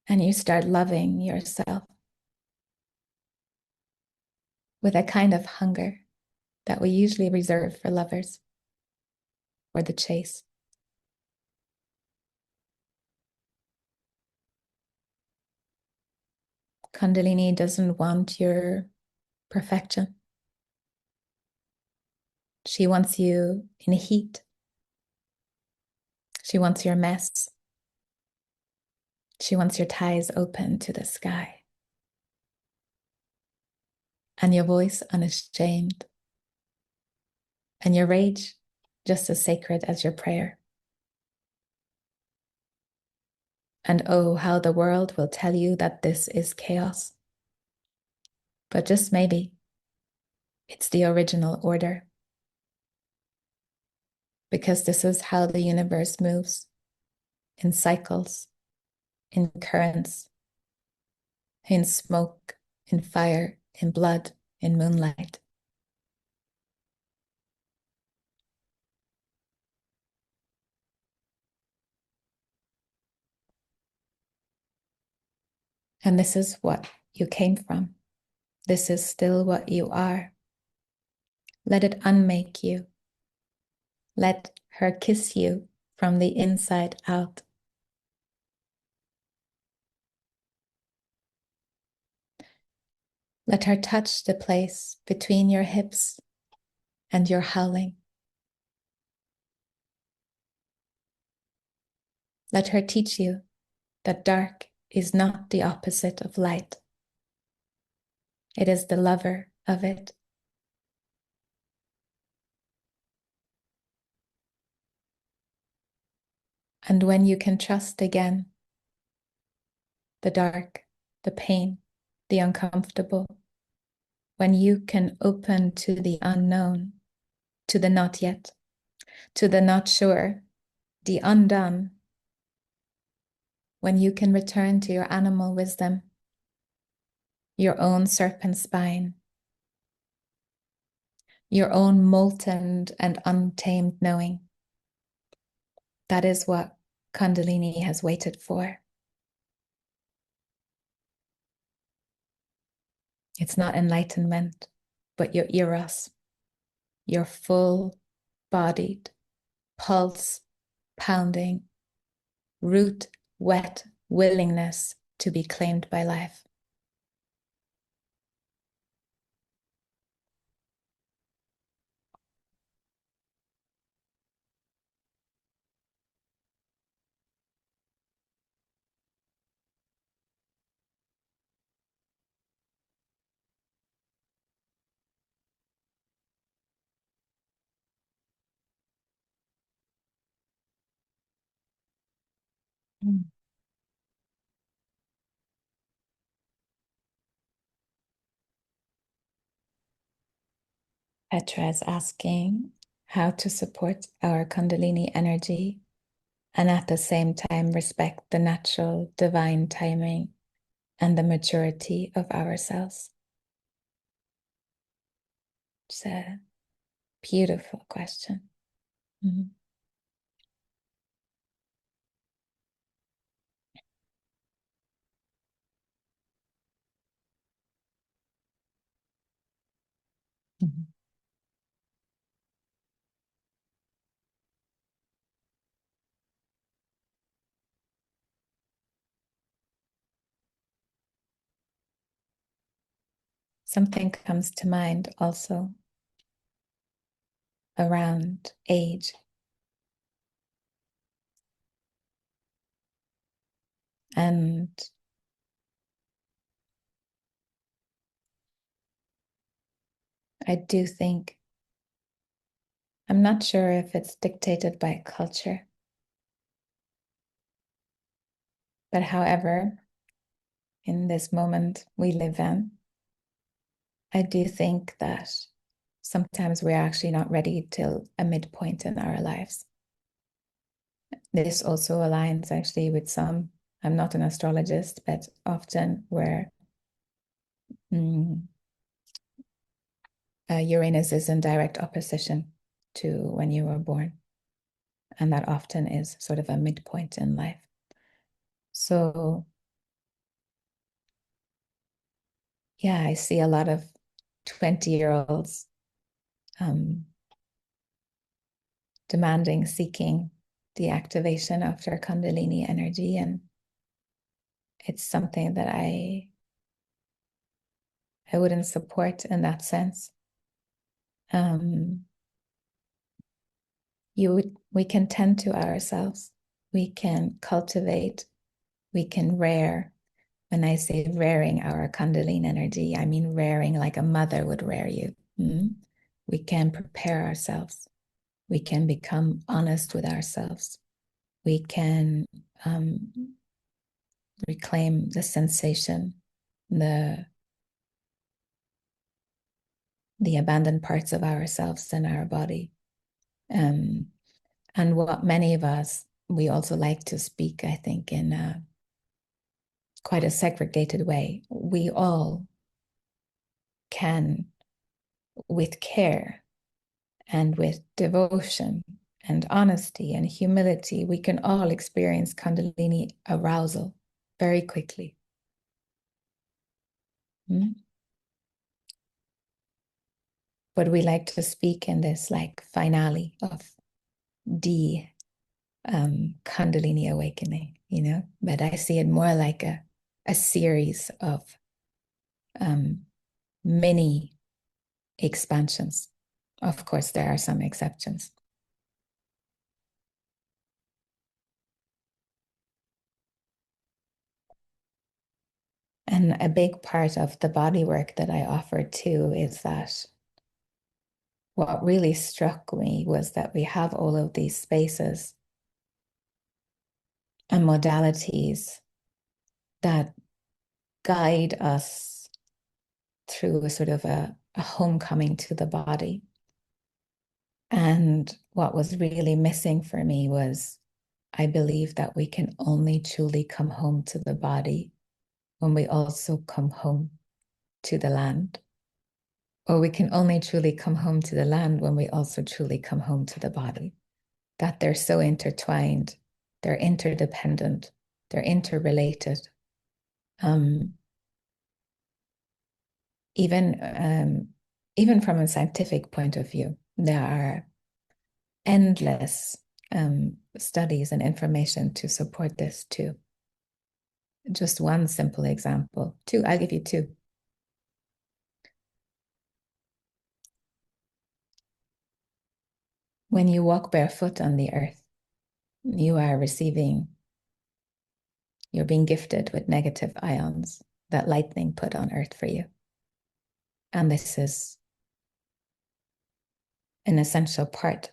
and you start loving yourself with a kind of hunger that we usually reserve for lovers or the chase. Kundalini doesn't want your perfection. She wants you in heat. She wants your mess. She wants your ties open to the sky. And your voice unashamed. And your rage just as sacred as your prayer. And oh, how the world will tell you that this is chaos. But just maybe it's the original order. Because this is how the universe moves, in cycles, in currents, in smoke, in fire, in blood, in moonlight. And this is what you came from. This is still what you are. Let it unmake you. Let her kiss you from the inside out. Let her touch the place between your hips and your howling. Let her teach you that dark is not the opposite of light. It is the lover of it. And when you can trust again, the dark, the pain, the uncomfortable, when you can open to the unknown, to the not yet, to the not sure, the undone, when you can return to your animal wisdom, your own serpent spine, your own molten and untamed knowing. That is what Kundalini has waited for. It's not enlightenment, but your eros, your full-bodied, pulse pounding, root wet willingness to be claimed by life. Mm. Petra is asking how to support our Kundalini energy and at the same time respect the natural divine timing and the maturity of ourselves. It's a beautiful question. Mm-hmm. Mm-hmm. Something comes to mind also. around age. And I do think, I'm not sure if it's dictated by culture, but however, in this moment we live in, I do think that sometimes we're actually not ready till a midpoint in our lives. This also aligns actually with some, I'm not an astrologist, but often where Uranus is in direct opposition to when you were born. And that often is sort of a midpoint in life. So yeah, I see a lot of 20-year-olds demanding, seeking the activation of their kundalini energy. And it's something that I wouldn't support in that sense. We can tend to ourselves. We can cultivate, we can rear. When I say rearing our kundalini energy, I mean rearing like a mother would rear you. We can prepare ourselves. We can become honest with ourselves. We can reclaim the sensation, the abandoned parts of ourselves in our body. And what many of us, we also like to speak, I think, in quite a segregated way. We all can, with care and with devotion and honesty and humility, we can all experience kundalini arousal very quickly. But we like to speak in this like finale of the kundalini awakening, but I see it more like a series of mini expansions. Of course, there are some exceptions. And a big part of the body work that I offer too is that what really struck me was that we have all of these spaces and modalities that guide us through a sort of a homecoming to the body. And what was really missing for me was, I believe that we can only truly come home to the body when we also come home to the land. Or we can only truly come home to the land when we also truly come home to the body. That they're so intertwined, they're interdependent, they're interrelated. Even from a scientific point of view, there are endless studies and information to support this too. Just one simple example. I'll give you two. When you walk barefoot on the earth, you're being gifted with negative ions that lightning put on earth for you. And this is an essential part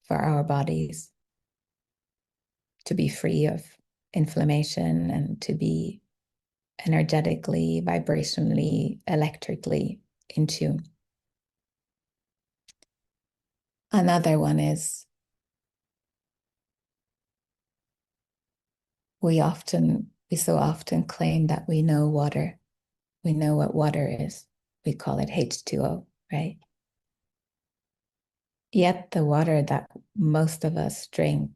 for our bodies to be free of inflammation and to be energetically, vibrationally, electrically in tune. Another one is we so often claim that we know water. We know what water is. We call it H2O, right? Yet the water that most of us drink,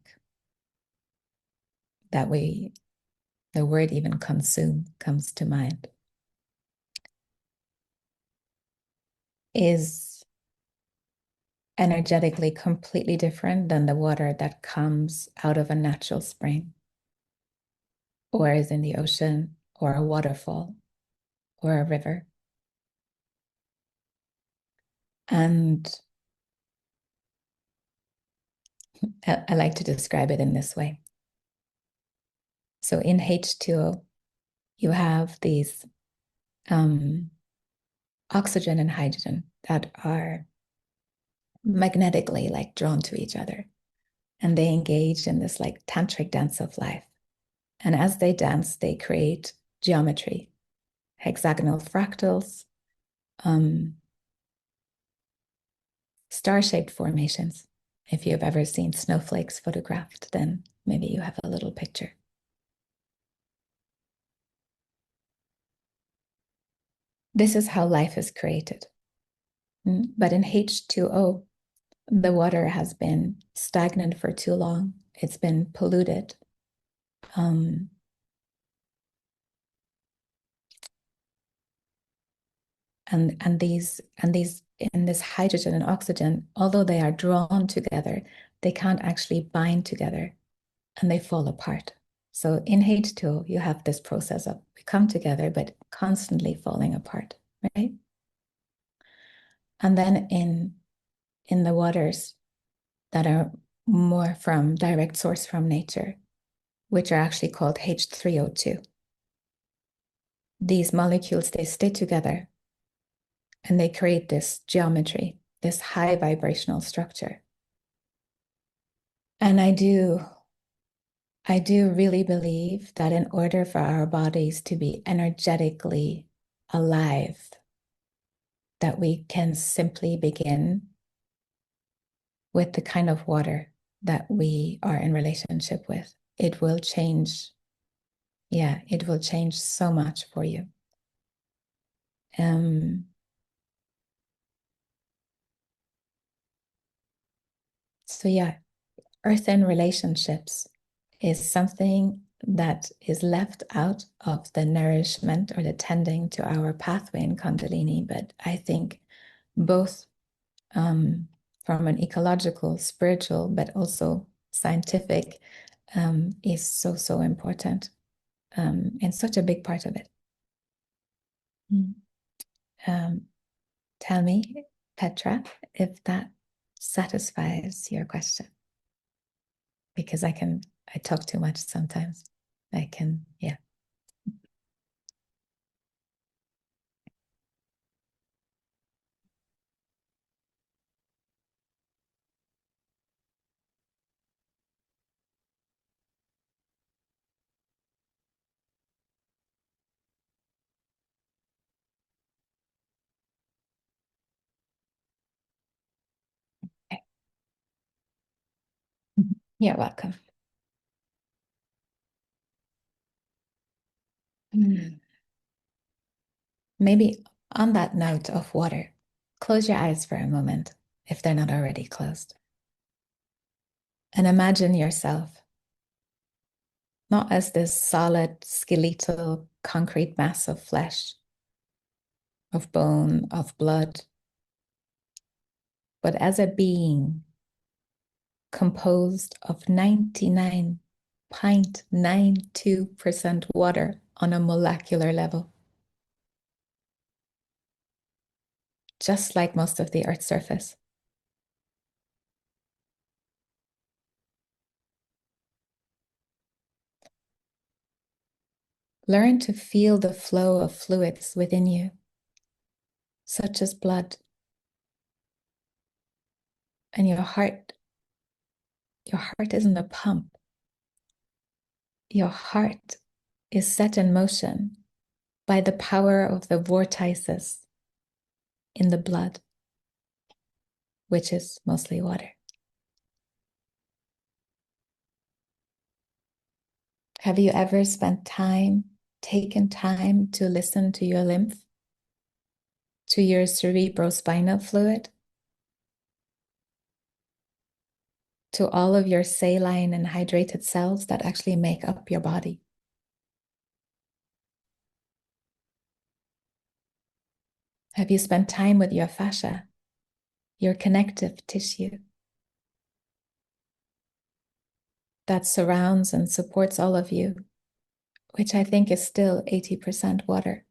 the word even consume comes to mind, is energetically completely different than the water that comes out of a natural spring, or is in the ocean, or a waterfall, or a river. And I like to describe it in this way. So in H2O, you have these oxygen and hydrogen that are magnetically like drawn to each other. And they engage in this like tantric dance of life. And as they dance, they create geometry, hexagonal fractals, star-shaped formations. If you've ever seen snowflakes photographed, then maybe you have a little picture. This is how life is created. But in H2O, the water has been stagnant for too long. It's been polluted. And these in this hydrogen and oxygen, although they are drawn together, they can't actually bind together, and they fall apart. So in H2O, you have this process of we come together, but constantly falling apart, right? And then in the waters that are more from direct source from nature, which are actually called H3O2, these molecules, they stay together and they create this geometry, this high vibrational structure. And I do really believe that in order for our bodies to be energetically alive, that we can simply begin with the kind of water that we are in relationship with. It will change. Yeah, it will change so much for you. So yeah, earthen relationships is something that is left out of the nourishment or the tending to our pathway in Kundalini. But I think both from an ecological, spiritual, but also scientific is so, so important and such a big part of it. Tell me, Petra, if that satisfies your question. Because I talk too much sometimes. Yeah. Okay. You're welcome. Maybe on that note of water, close your eyes for a moment if they're not already closed. And imagine yourself not as this solid, skeletal, concrete mass of flesh, of bone, of blood, but as a being composed of 99.92% water on a molecular level. Just like most of the Earth's surface. Learn to feel the flow of fluids within you, such as blood. And your heart isn't a pump. Your heart is set in motion by the power of the vortices in the blood, which is mostly water. Have you ever taken time to listen to your lymph, to your cerebrospinal fluid, to all of your saline and hydrated cells that actually make up your body? Have you spent time with your fascia, your connective tissue that surrounds and supports all of you, which I think is still 80% water?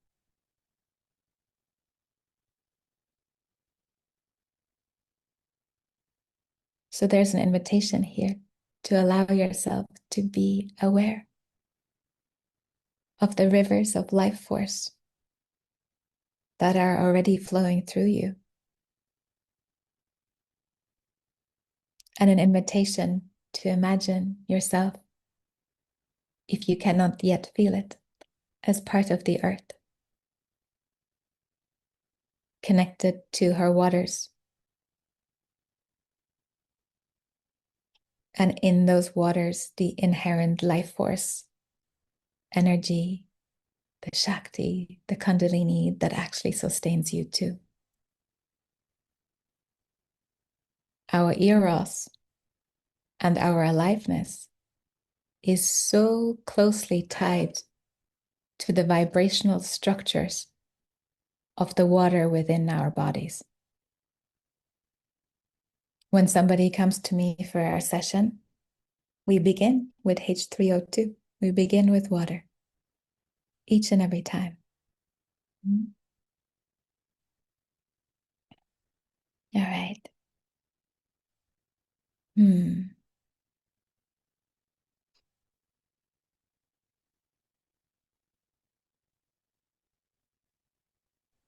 So there's an invitation here to allow yourself to be aware of the rivers of life force that are already flowing through you. And an invitation to imagine yourself, if you cannot yet feel it, as part of the earth, connected to her waters. And in those waters, the inherent life force, energy, the Shakti, the kundalini that actually sustains you too. Our eros and our aliveness is so closely tied to the vibrational structures of the water within our bodies. When somebody comes to me for our session, we begin with H3O2. We begin with water each and every time. All right.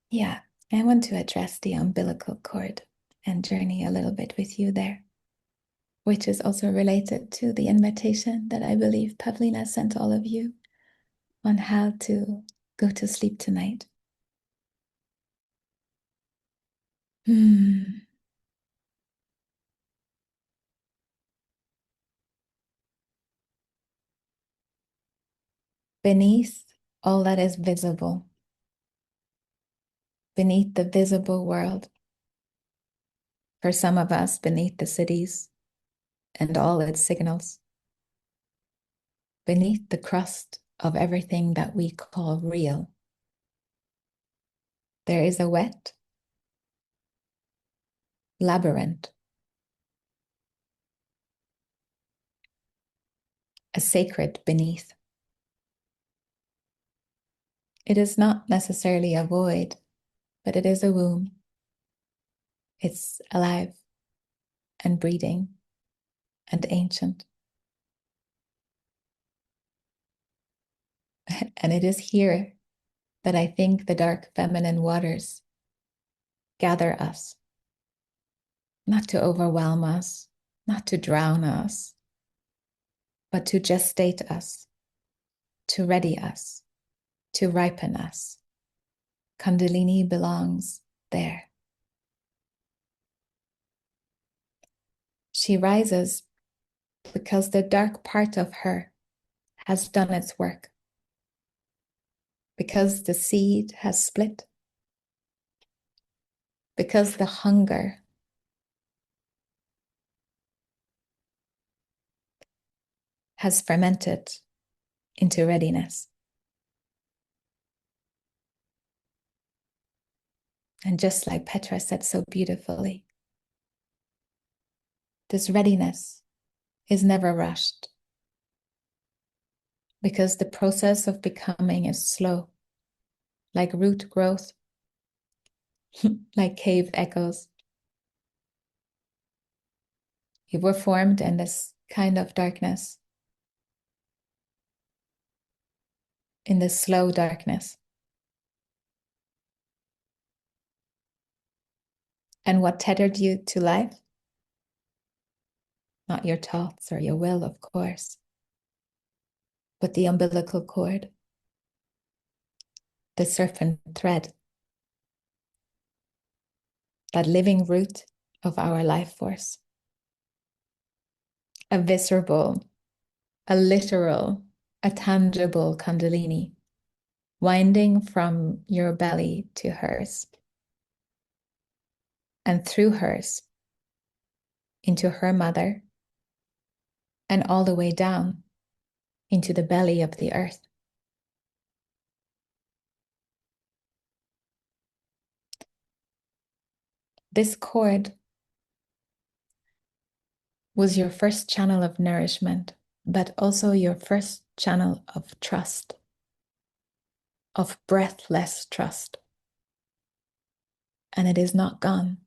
Yeah, I want to address the umbilical cord and journey a little bit with you there, which is also related to the invitation that I believe Pavlina sent all of you on how to go to sleep tonight. Beneath all that is visible, beneath the visible world, for some of us, beneath the cities and all its signals, beneath the crust of everything that we call real, there is a wet labyrinth, a sacred beneath. It is not necessarily a void, but it is a womb. It's alive and breathing and ancient. And it is here that I think the dark feminine waters gather us, not to overwhelm us, not to drown us, but to gestate us, to ready us, to ripen us. Kundalini belongs there. She rises because the dark part of her has done its work, because the seed has split, because the hunger has fermented into readiness. And just like Petra said so beautifully, this readiness is never rushed because the process of becoming is slow, like root growth, like cave echoes. You were formed in this kind of darkness, in this slow darkness. And what tethered you to life? Not your thoughts or your will, of course, but the umbilical cord, the serpent thread, that living root of our life force. A visceral, a literal, a tangible kundalini, winding from your belly to hers, and through hers into her mother, and all the way down into the belly of the earth. This cord was your first channel of nourishment, but also your first channel of trust, of breathless trust. And it is not gone.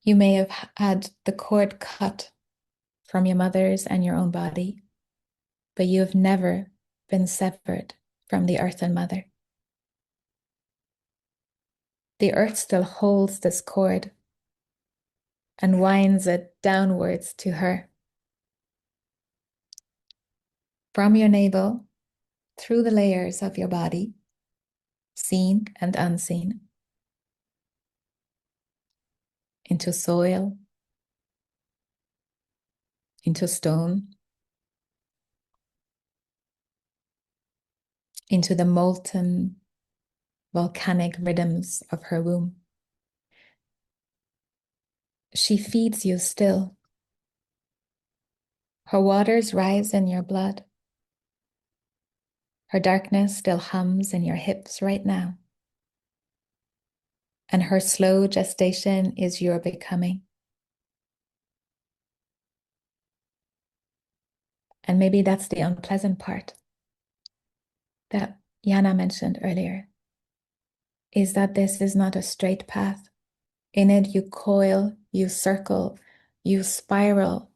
You may have had the cord cut from your mother's and your own body, but you have never been severed from the earth and mother. The earth still holds this cord and winds it downwards to her. From your navel, through the layers of your body, seen and unseen, into soil, into stone, into the molten volcanic rhythms of her womb. She feeds you still. Her waters rise in your blood. Her darkness still hums in your hips right now. And her slow gestation is your becoming. And maybe that's the unpleasant part that Jana mentioned earlier, is that this is not a straight path. In it, you coil, you circle, you spiral.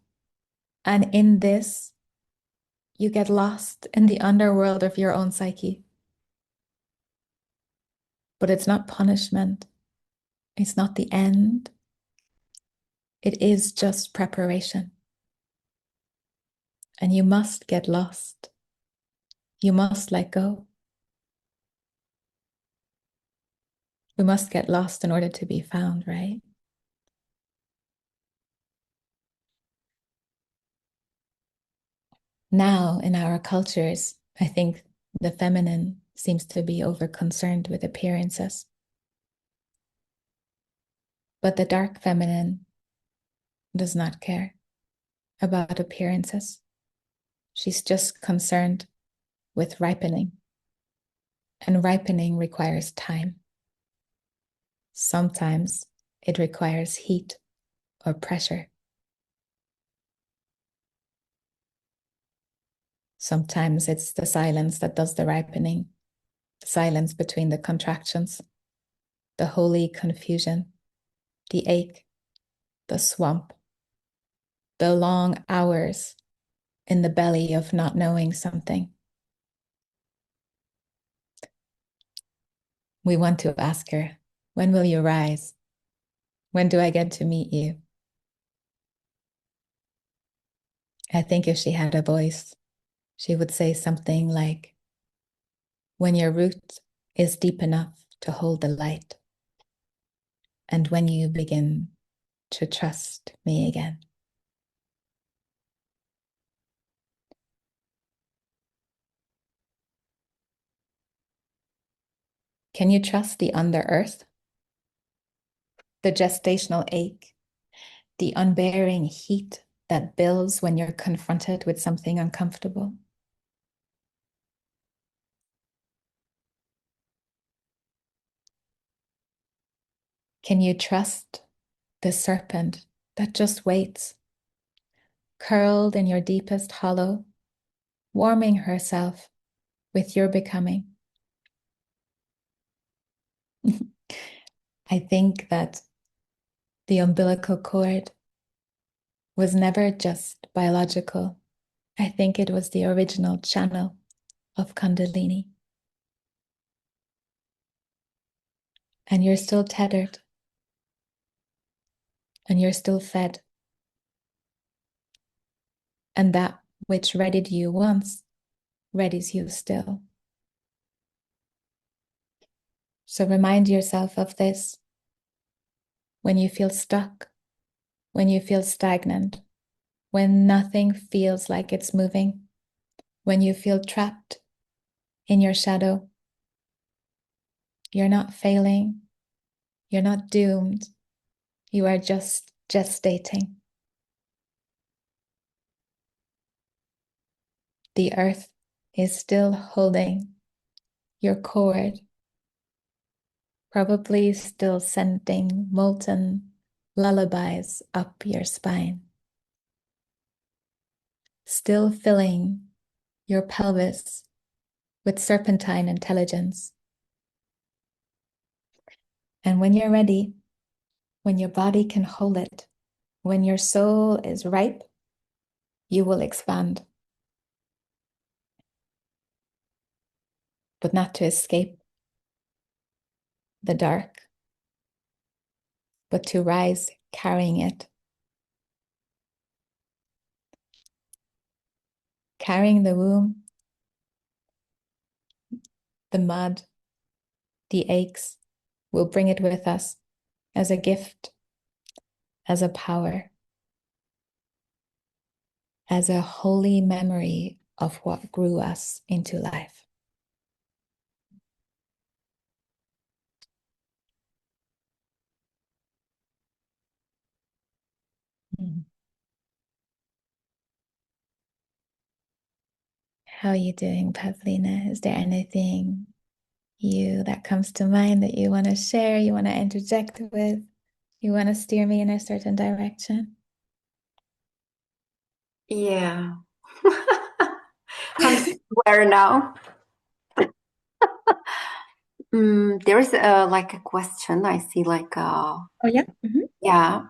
And in this, you get lost in the underworld of your own psyche. But it's not punishment. It's not the end. It is just preparation. And you must get lost. You must let go. We must get lost in order to be found, right? Now, in our cultures, I think the feminine seems to be over-concerned with appearances. But the dark feminine does not care about appearances. She's just concerned with ripening. And ripening requires time. Sometimes it requires heat or pressure. Sometimes it's the silence that does the ripening, the silence between the contractions, the holy confusion, the ache, the swamp, the long hours in the belly of not knowing something. We want to ask her, when will you rise? When do I get to meet you? I think if she had a voice, she would say something like, when your root is deep enough to hold the light, and when you begin to trust me again. Can you trust the under earth? The gestational ache, the unbearing heat that builds when you're confronted with something uncomfortable? Can you trust the serpent that just waits, curled in your deepest hollow, warming herself with your becoming? I think that the umbilical cord was never just biological. I think it was the original channel of kundalini. And you're still tethered. And you're still fed. And that which readied you once readies you still. So remind yourself of this when you feel stuck, when you feel stagnant, when nothing feels like it's moving, when you feel trapped in your shadow. You're not failing. You're not doomed. You are just gestating. The earth is still holding your cord, probably still sending molten lullabies up your spine, still filling your pelvis with serpentine intelligence. And when you're ready, when your body can hold it, when your soul is ripe, you will expand. But not to escape the dark, but to rise carrying it. Carrying the womb, the mud, the aches, we'll bring it with us as a gift, as a power, as a holy memory of what grew us into life. How are you doing, Pavlina? Is there anything that comes to mind that you want to share, you want to interject with, you want to steer me in a certain direction? Yeah. I'm aware now. There is like a question. I see like Oh, yeah. yeah.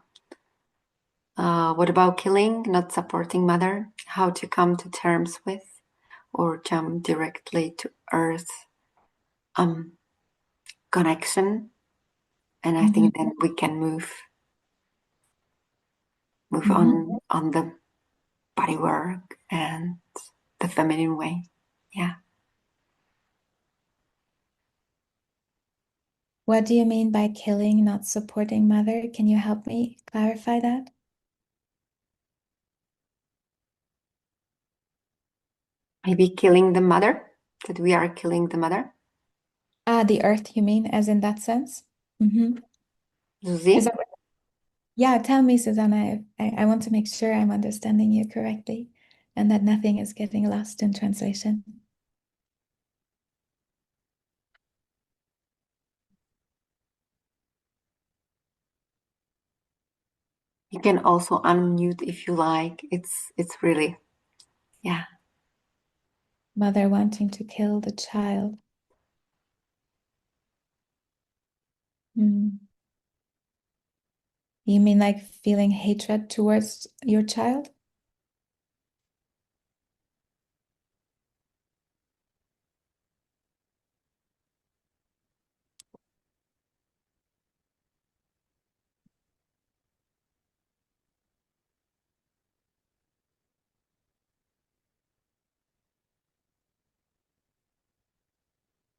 What about killing, not supporting mother? How to come to terms with, or jump directly to earth connection? And I think then we can move on the body work and the feminine way. Yeah. What do you mean by killing, not supporting mother? Can you help me clarify that? Maybe killing the mother, that we are killing the mother. The earth, you mean, as in that sense? Zuzi? Is that what? Yeah, tell me, Susanna. I want to make sure I'm understanding you correctly and that nothing is getting lost in translation. You can also unmute if you like. It's really, yeah. Mother wanting to kill the child. You mean like feeling hatred towards your child?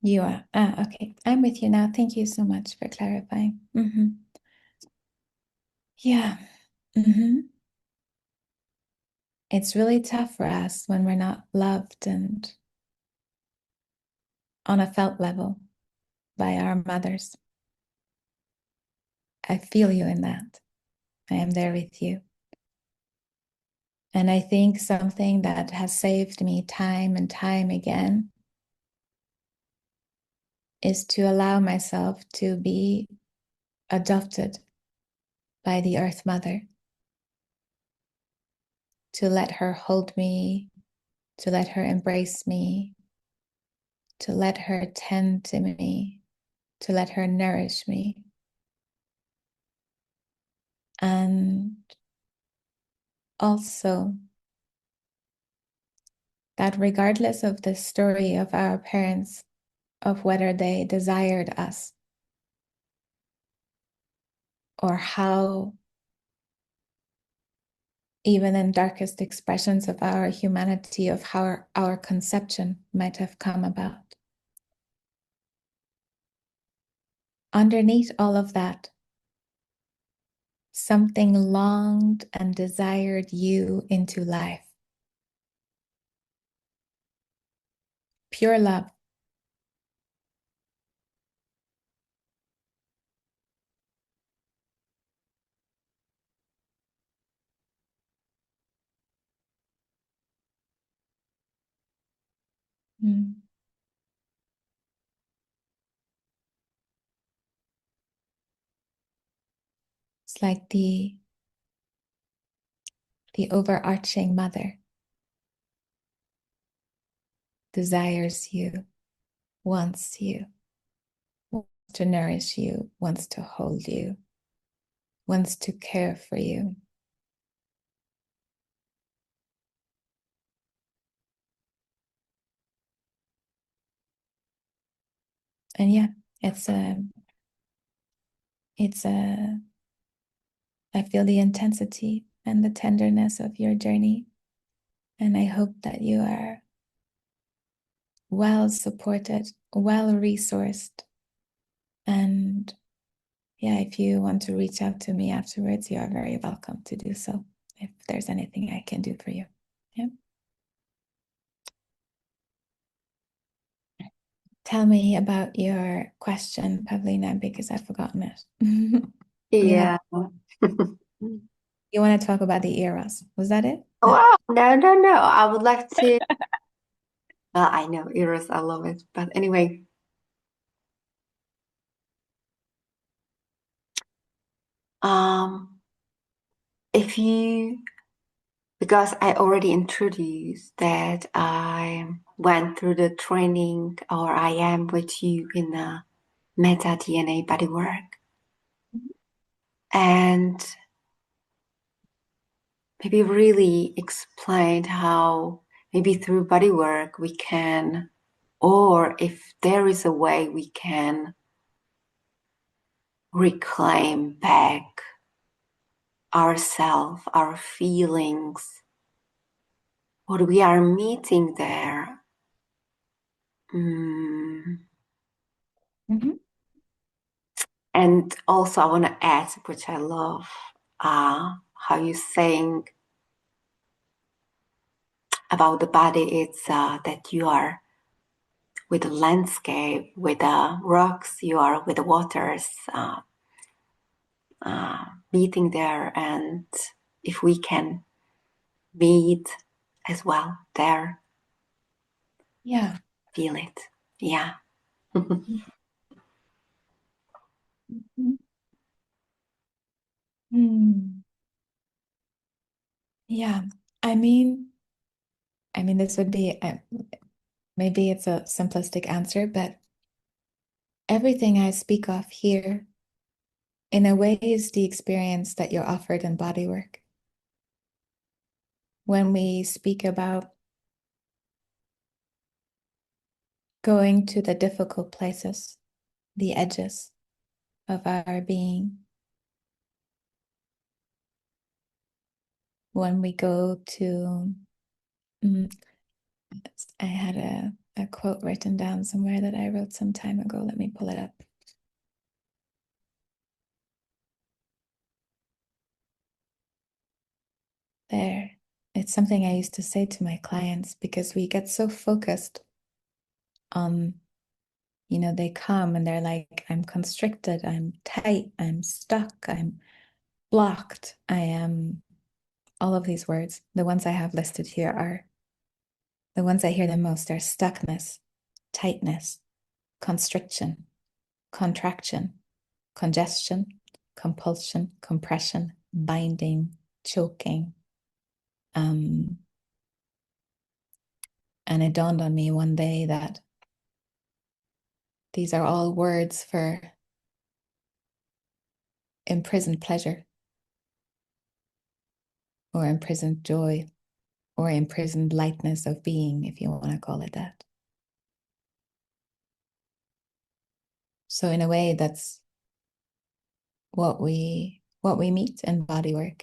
You are. Okay. I'm with you now. Thank you so much for clarifying. Yeah. It's really tough for us when we're not loved and on a felt level by our mothers. I feel you in that. I am there with you. And I think something that has saved me time and time again is to allow myself to be adopted by the Earth Mother, to let her hold me, to let her embrace me, to let her tend to me, to let her nourish me. And also that regardless of the story of our parents, of whether they desired us or how, even in darkest expressions of our humanity, of how our conception might have come about. Underneath all of that, something longed and desired you into life. Pure love. It's like the overarching mother desires you, wants to nourish you, wants to hold you, wants to care for you. And yeah, I feel the intensity and the tenderness of your journey. And I hope that you are well supported, well resourced. And yeah, if you want to reach out to me afterwards, you are very welcome to do so if there's anything I can do for you. Yeah. Tell me about your question, Pavlina, because I've forgotten it. Yeah. You want to talk about the eras? Was that it? Wow. No, no, no. I would like to. Well, I know Eros, I love it. But anyway, if you, because I already introduced that I went through the training, or I am with you in the Meta DNA bodywork. And maybe really explained how maybe through bodywork we can, or if there is a way we can reclaim back ourselves, our feelings, what we are meeting there. Mm-hmm. And also I want to add, which I love, how you're saying about the body, it's that you are with the landscape, with the rocks, you are with the waters, meeting there. And if we can meet as well there, Yeah. feel it. Yeah. Mm. Yeah. I mean, this would be maybe it's a simplistic answer, but everything I speak of here, in a way, is the experience that you're offered in bodywork. When we speak about going to the difficult places, the edges of our being, when we go to, I had a quote written down somewhere that I wrote some time ago. Let me pull it up. There. It's something I used to say to my clients because we get so focused on, they come and they're like, I'm constricted, I'm tight, I'm stuck, I'm blocked, I am all of these words. The ones I have listed here are the ones I hear the most are stuckness, tightness, constriction, contraction, congestion, compulsion, compression, binding, choking. And it dawned on me one day that these are all words for imprisoned pleasure, or imprisoned joy, or imprisoned lightness of being, if you want to call it that. So in a way, that's what we meet in bodywork.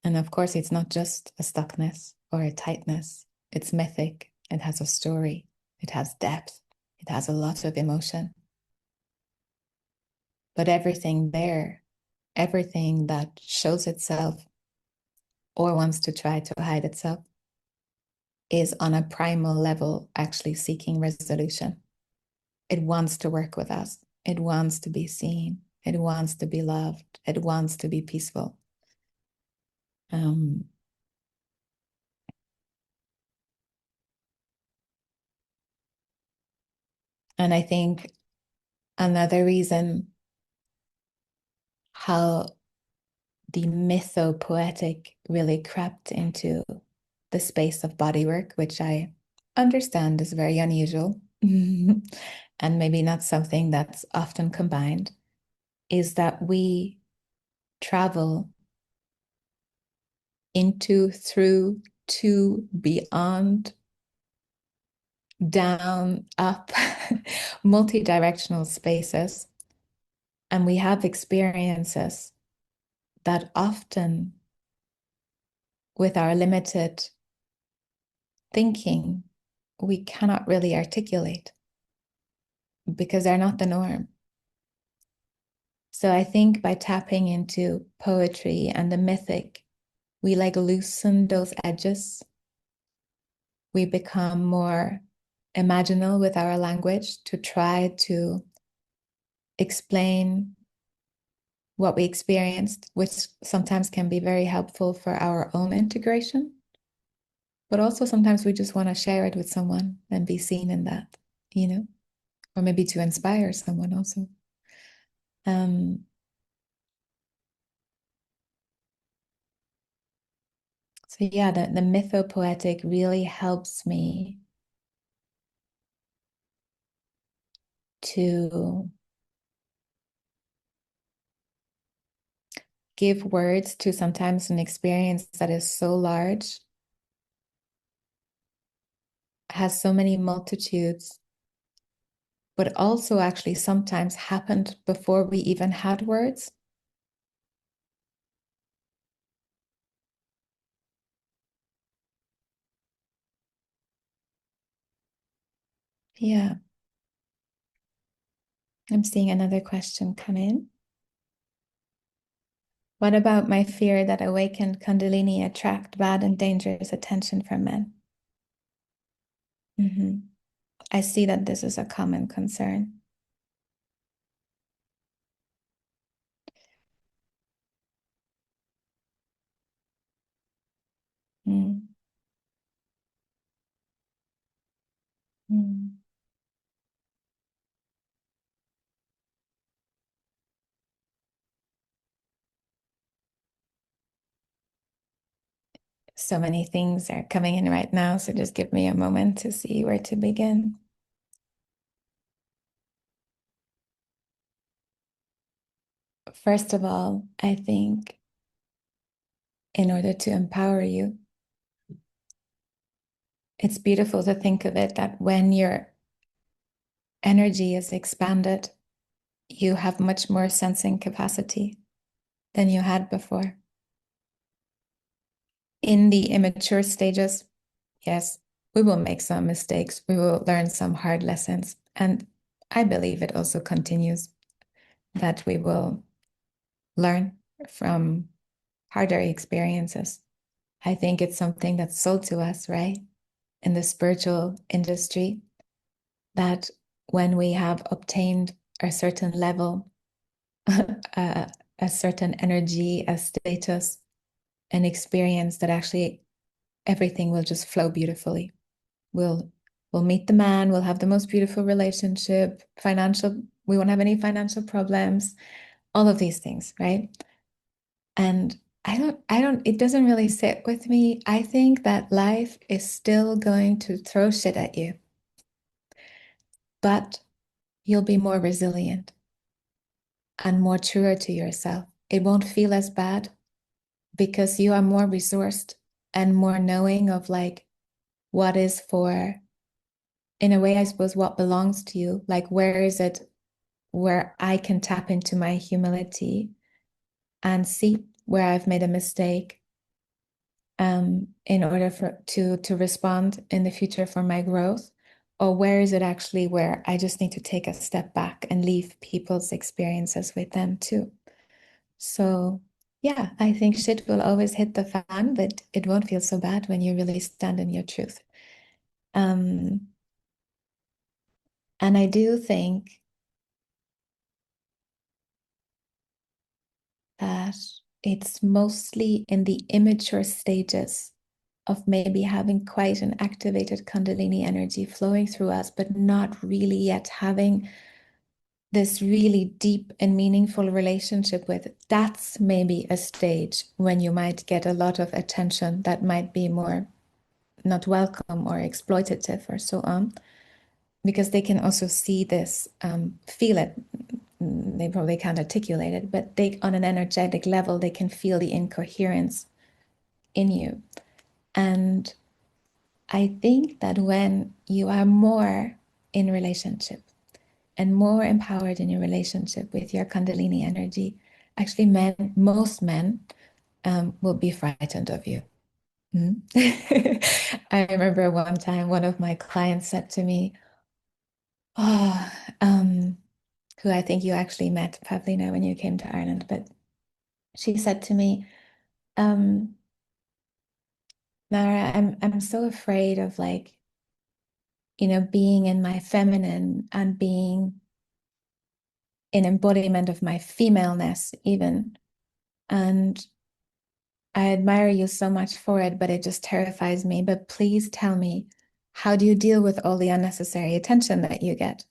And of course, it's not just a stuckness or a tightness. It's mythic. It has a story. It has depth. It has a lot of emotion. But everything there, everything that shows itself or wants to try to hide itself, is on a primal level actually seeking resolution. It wants to work with us. It wants to be seen. It wants to be loved. It wants to be peaceful. And I think another reason how the mythopoetic really crept into the space of bodywork, which I understand is very unusual and maybe not something that's often combined, is that we travel into, through, to, beyond, down, up, multi-directional spaces. And we have experiences that often, with our limited thinking, we cannot really articulate because they're not the norm. So I think by tapping into poetry and the mythic, we like loosen those edges. We become more imaginal with our language to try to explain what we experienced, which sometimes can be very helpful for our own integration. But also sometimes we just want to share it with someone and be seen in that, you know, or maybe to inspire someone also. So yeah, the mythopoetic really helps me to give words to sometimes an experience that is so large, has so many multitudes, but also actually sometimes happened before we even had words. Yeah. I'm seeing another question come in. What about my fear that awakened kundalini attract bad and dangerous attention from men? I see that this is a common concern. Mm. Mm. So many things are coming in right now, so just give me a moment to see where to begin. First of all, I think in order to empower you, it's beautiful to think of it that when your energy is expanded, you have much more sensing capacity than you had before. In the immature stages, yes, we will make some mistakes. We will learn some hard lessons. And I believe it also continues that we will learn from harder experiences. I think it's something that's sold to us, right? In the spiritual industry, that when we have obtained a certain level, a certain energy, a status, an experience, that actually everything will just flow beautifully. We'll meet the man, we'll have the most beautiful relationship, we won't have any financial problems, all of these things, right? And it doesn't really sit with me. I think that life is still going to throw shit at you, but you'll be more resilient and more truer to yourself. It won't feel as bad because you are more resourced and more knowing of like what is for, in a way, I suppose, what belongs to you. Like, where is it where I can tap into my humility and see where I've made a mistake, in order to respond in the future for my growth? Or where is it actually where I just need to take a step back and leave people's experiences with them too? So yeah, I think shit will always hit the fan, but it won't feel so bad when you really stand in your truth. And I do think that it's mostly in the immature stages of maybe having quite an activated kundalini energy flowing through us, but not really yet having this really deep and meaningful relationship with it. That's maybe a stage when you might get a lot of attention that might be more not welcome or exploitative or so on. because they can also see this, feel it. They probably can't articulate it, but they, on an energetic level, they can feel the incoherence in you. And I think that when you are more in relationship and more empowered in your relationship with your kundalini energy, actually most men will be frightened of you. I remember one time one of my clients said to me, oh, who I think you actually met, Pavlina, when you came to Ireland, but she said to me, Narah, I'm so afraid of, like, being in my feminine and being an embodiment of my femaleness even. And I admire you so much for it, but it just terrifies me. But please tell me, how do you deal with all the unnecessary attention that you get?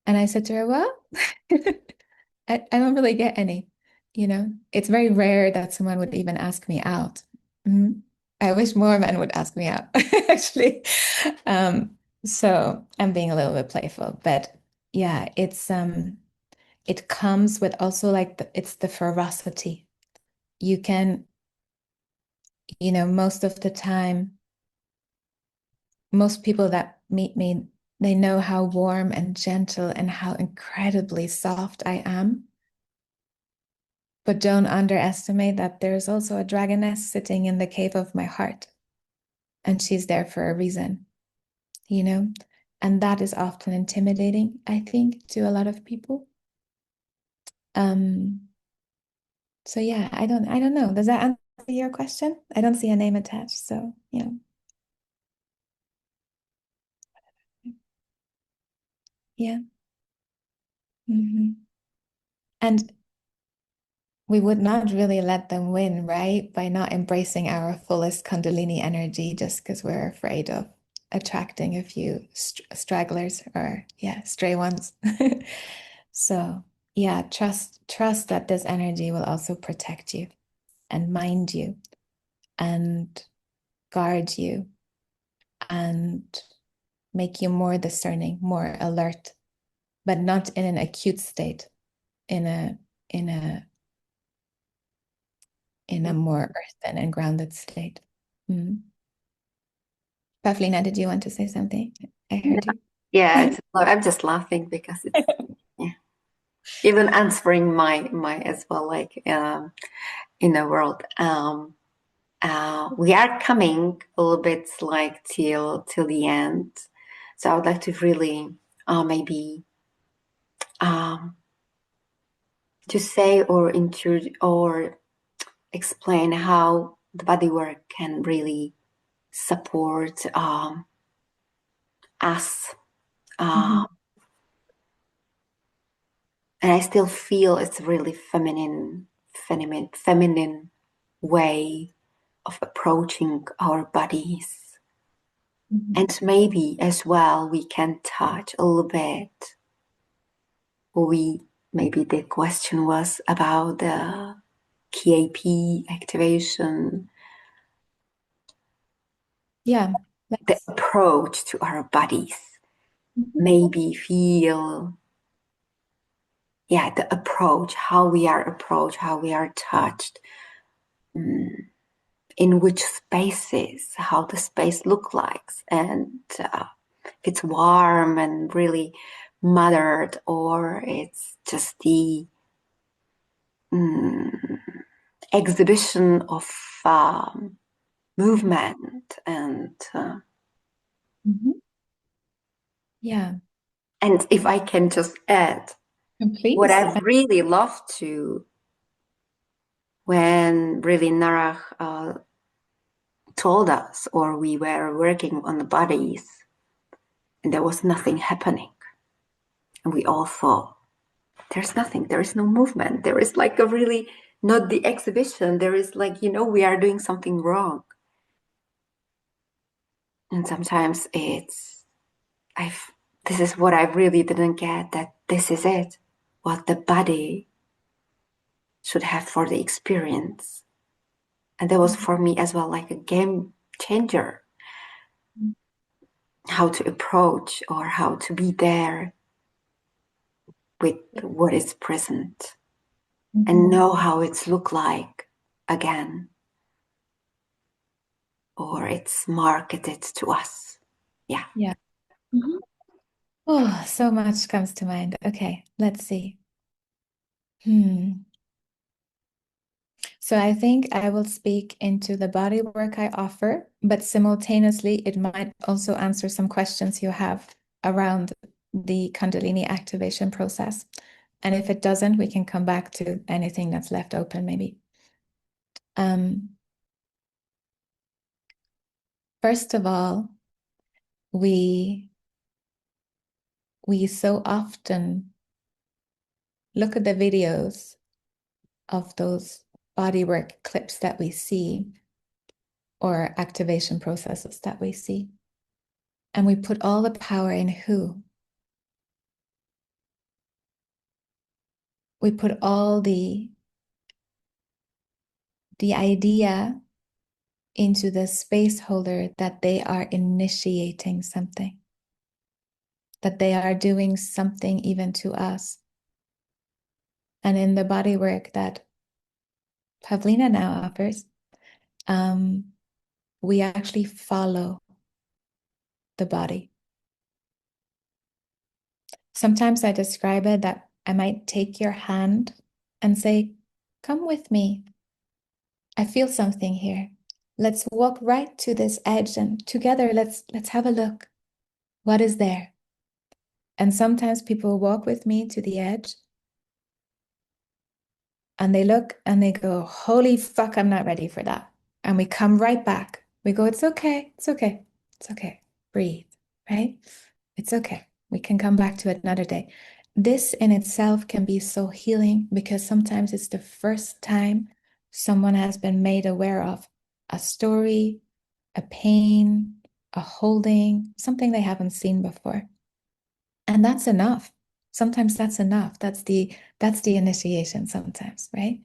And I said to her, well, I don't really get any, It's very rare that someone would even ask me out. Mhm. I wish more men would ask me out, actually. So I'm being a little bit playful, but yeah, it comes with also, like, it's the ferocity. You can, most of the time, most people that meet me, they know how warm and gentle and how incredibly soft I am. But don't underestimate that there's also a dragoness sitting in the cave of my heart. And she's there for a reason, And that is often intimidating, I think, to a lot of people. So yeah, I don't know. Does that answer your question? I don't see a name attached, so yeah. Yeah. And we would not really let them win, right? By not embracing our fullest Kundalini energy just because we're afraid of attracting a few stragglers or, yeah, stray ones. So, yeah, trust that this energy will also protect you and mind you and guard you and make you more discerning, more alert, but not in an acute state, in a in a more earthen and grounded state. Mm. Pavlina, did you want to say something? I heard you. Yeah, I'm just laughing because it's yeah. Even answering my as well, like in the world. We are coming a little bit like till the end, so I would like to really maybe to say or explain how the body work can really support us. And I still feel it's a really feminine way of approaching our bodies. And maybe as well we can touch a little bit. Maybe the question was about the KAP activation. Yeah. The approach to our bodies. Maybe feel the approach, how we are touched, in which spaces, how the space look like, and if it's warm and really mothered, or it's just the exhibition of movement and yeah. And if I can just add, Please. what I really love to, when really Narah told us, or we were working on the bodies, and there was nothing happening. And we all thought, there's nothing, there is no movement. There is like a really, not the exhibition. There is like, we are doing something wrong. And sometimes this is what I really didn't get, that this is it, what the body should have for the experience. And that was for me as well like a game changer. how to approach or how to be there with what is present, and know how it's look like again, or it's marketed to us. Yeah. Yeah. Oh, so much comes to mind. Okay, let's see. So I think I will speak into the body work I offer, but simultaneously it might also answer some questions you have around the Kundalini activation process. And if it doesn't, we can come back to anything that's left open, maybe. First of all, we so often look at the videos of those bodywork clips that we see or activation processes that we see. And we put all the power in who? We put all the idea into the space holder that they are initiating something, that they are doing something even to us. And in the body work that Pavlina now offers, we actually follow the body. Sometimes I describe it that I might take your hand and say, come with me. I feel something here. Let's walk right to this edge and together let's have a look. What is there? And sometimes people walk with me to the edge and they look and they go, holy fuck, I'm not ready for that. And we come right back. We go, it's okay, it's okay, it's okay. Breathe, right? It's okay. We can come back to it another day. This in itself can be so healing because sometimes it's the first time someone has been made aware of a story, a pain, a holding, something they haven't seen before. And that's enough. Sometimes that's enough. That's the initiation sometimes, right?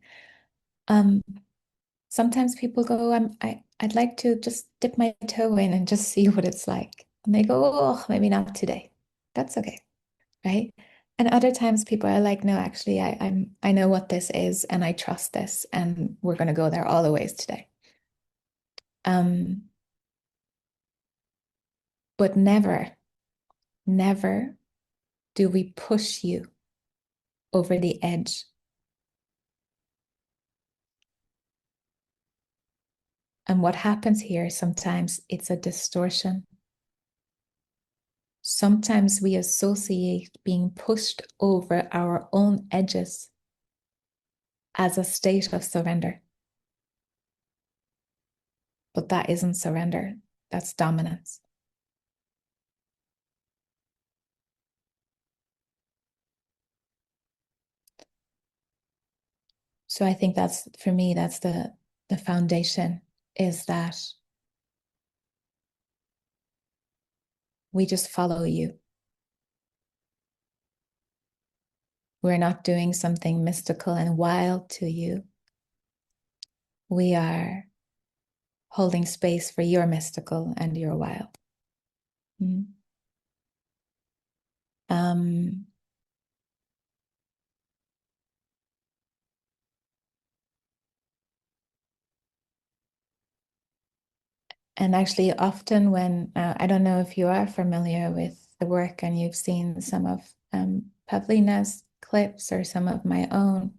Sometimes people go, I'd like to just dip my toe in and just see what it's like. And they go, oh, maybe not today. That's okay, right? And other times people are like, no, actually, I know what this is and I trust this and we're going to go there all the ways today. But never, never do we push you over the edge. And what happens here, sometimes it's a distortion. Sometimes we associate being pushed over our own edges as a state of surrender. But that isn't surrender, that's dominance. So I think that's, for me, that's the foundation, is that we just follow you. We're not doing something mystical and wild to you. We are holding space for your mystical and your wild. And actually, often when, I don't know if you are familiar with the work and you've seen some of Pavlina's clips or some of my own,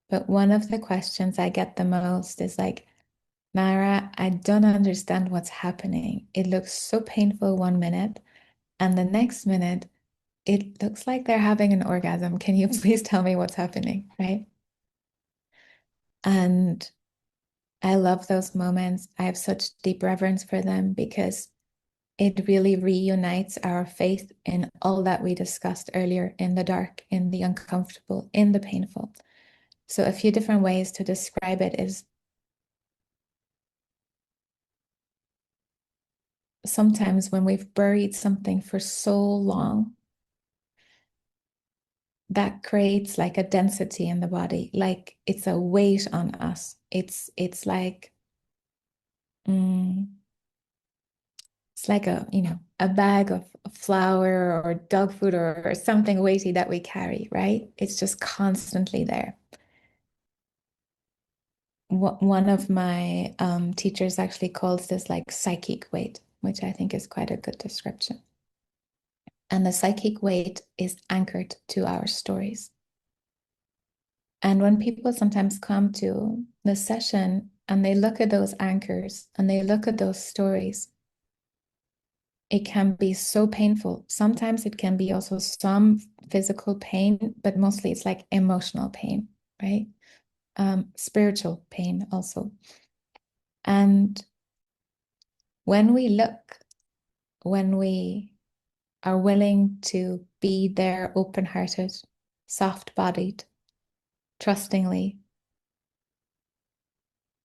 but one of the questions I get the most is like, Narah, I don't understand what's happening. It looks so painful 1 minute, and the next minute, it looks like they're having an orgasm. Can you please tell me what's happening, right? And I love those moments. I have such deep reverence for them because it really reunites our faith in all that we discussed earlier, in the dark, in the uncomfortable, in the painful. So a few different ways to describe it is sometimes when we've buried something for so long, that creates like a density in the body, like it's a weight on us. It's like it's like a a bag of flour or dog food or something weighty that we carry, right? It's just constantly there. One of my teachers actually calls this like psychic weight, which I think is quite a good description. And the psychic weight is anchored to our stories. And when people sometimes come to the session and they look at those anchors and they look at those stories, it can be so painful. Sometimes it can be also some physical pain, but mostly it's like emotional pain, right? Spiritual pain also. And when we look, when we are willing to be there open-hearted, soft-bodied, trustingly,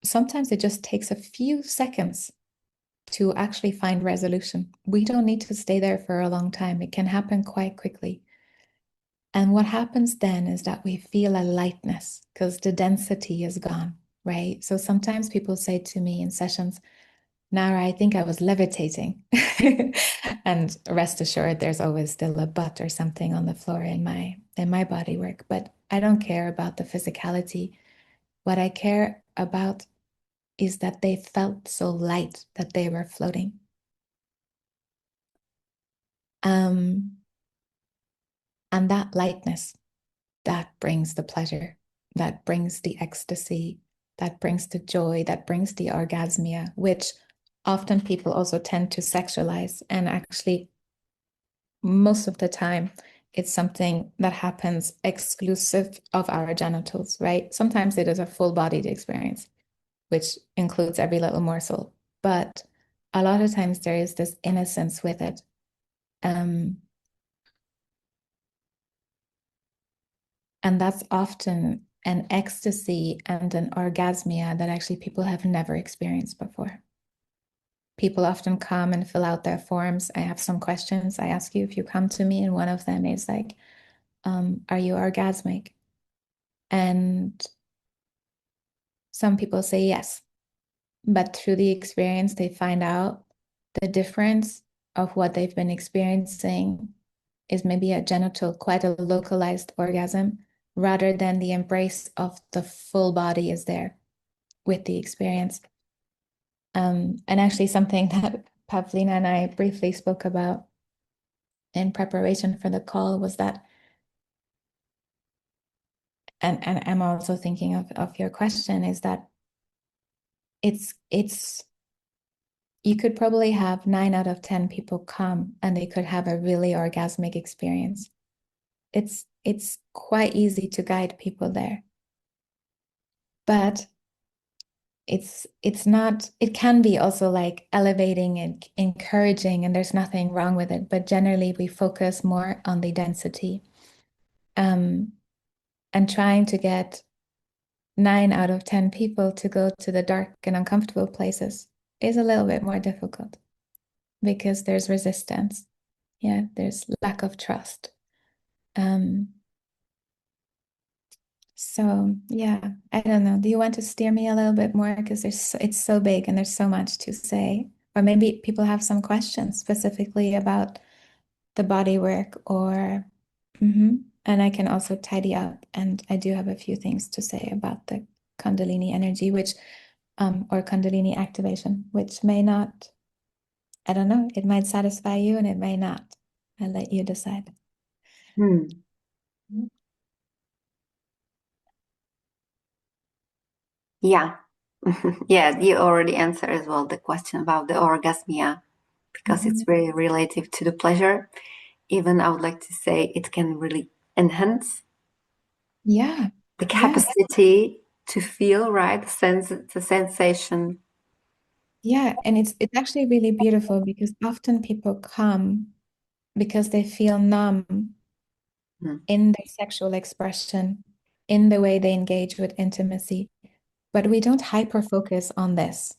sometimes it just takes a few seconds to actually find resolution. We don't need to stay there for a long time. It can happen quite quickly. And what happens then is that we feel a lightness because the density is gone, right? So sometimes people say to me in sessions, Narah, I think I was levitating. And rest assured, there's always still a butt or something on the floor in my body work. But I don't care about the physicality. What I care about is that they felt so light that they were floating. And that lightness, that brings the pleasure, that brings the ecstasy, that brings the joy, that brings the orgasmia, which often people also tend to sexualize. And actually, most of the time, it's something that happens exclusive of our genitals, right? Sometimes it is a full-bodied experience, which includes every little morsel. But a lot of times there is this innocence with it. And that's often an ecstasy and an orgasmia that actually people have never experienced before. People often come and fill out their forms. I have some questions I ask you if you come to me, and one of them is like, are you orgasmic? And some people say yes, but through the experience, they find out the difference of what they've been experiencing is maybe a genital, quite a localized orgasm, rather than the embrace of the full body is there with the experience. And actually something that Pavlina and I briefly spoke about in preparation for the call was that, and I'm also thinking of your question, is that it's you could probably have 9 out of 10 people come and they could have a really orgasmic experience. It's quite easy to guide people there. But it's not, it can be also like elevating and encouraging, and there's nothing wrong with it, but generally we focus more on the density. And trying to get 9 out of 10 people to go to the dark and uncomfortable places is a little bit more difficult because there's resistance. Yeah, there's lack of trust. So yeah, I don't know. Do you want to steer me a little bit more? Because it's so big and there's so much to say. Or maybe people have some questions specifically about the body work or and I can also tidy up. And I do have a few things to say about the Kundalini energy, which or Kundalini activation, which may not, I don't know, it might satisfy you and it may not. I'll let you decide. Yeah. Yeah, you already answered as well the question about the orgasmia because it's very relative to the pleasure. Even I would like to say it can really enhance the capacity to feel, right? The sensation. Yeah, and it's actually really beautiful because often people come because they feel numb in their sexual expression, in the way they engage with intimacy. But we don't hyper focus on this.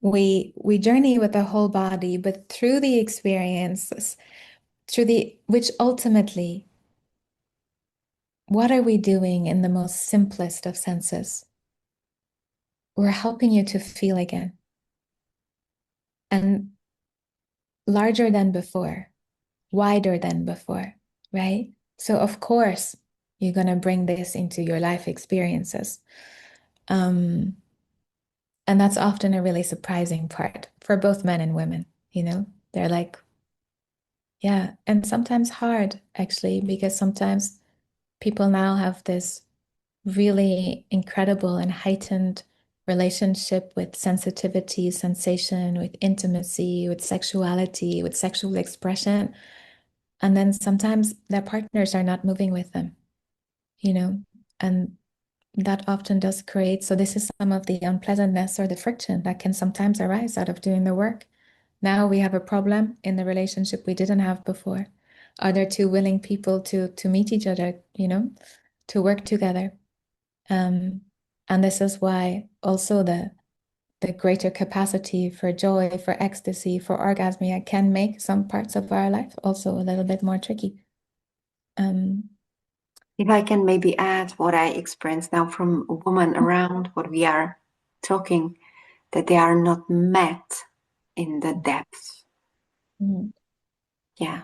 We journey with the whole body, but through the experiences, which ultimately, what are we doing in the most simplest of senses? We're helping you to feel again. And larger than before, wider than before, right? So of course, you're going to bring this into your life experiences. And that's often a really surprising part for both men and women, you know? They're like, yeah, and sometimes hard actually, because sometimes people now have this really incredible and heightened relationship with sensitivity, sensation, with intimacy, with sexuality, with sexual expression. And then sometimes their partners are not moving with them, you know, and that often does create. So, this is some of the unpleasantness or the friction that can sometimes arise out of doing the work. Now we have a problem in the relationship we didn't have before. Are there two willing people to meet each other, you know, to work together? And this is why also the greater capacity for joy, for ecstasy, for orgasmia can make some parts of our life also a little bit more tricky. If I can maybe add what I experience now from women around what we are talking, that they are not met in the depths. Mm. Yeah,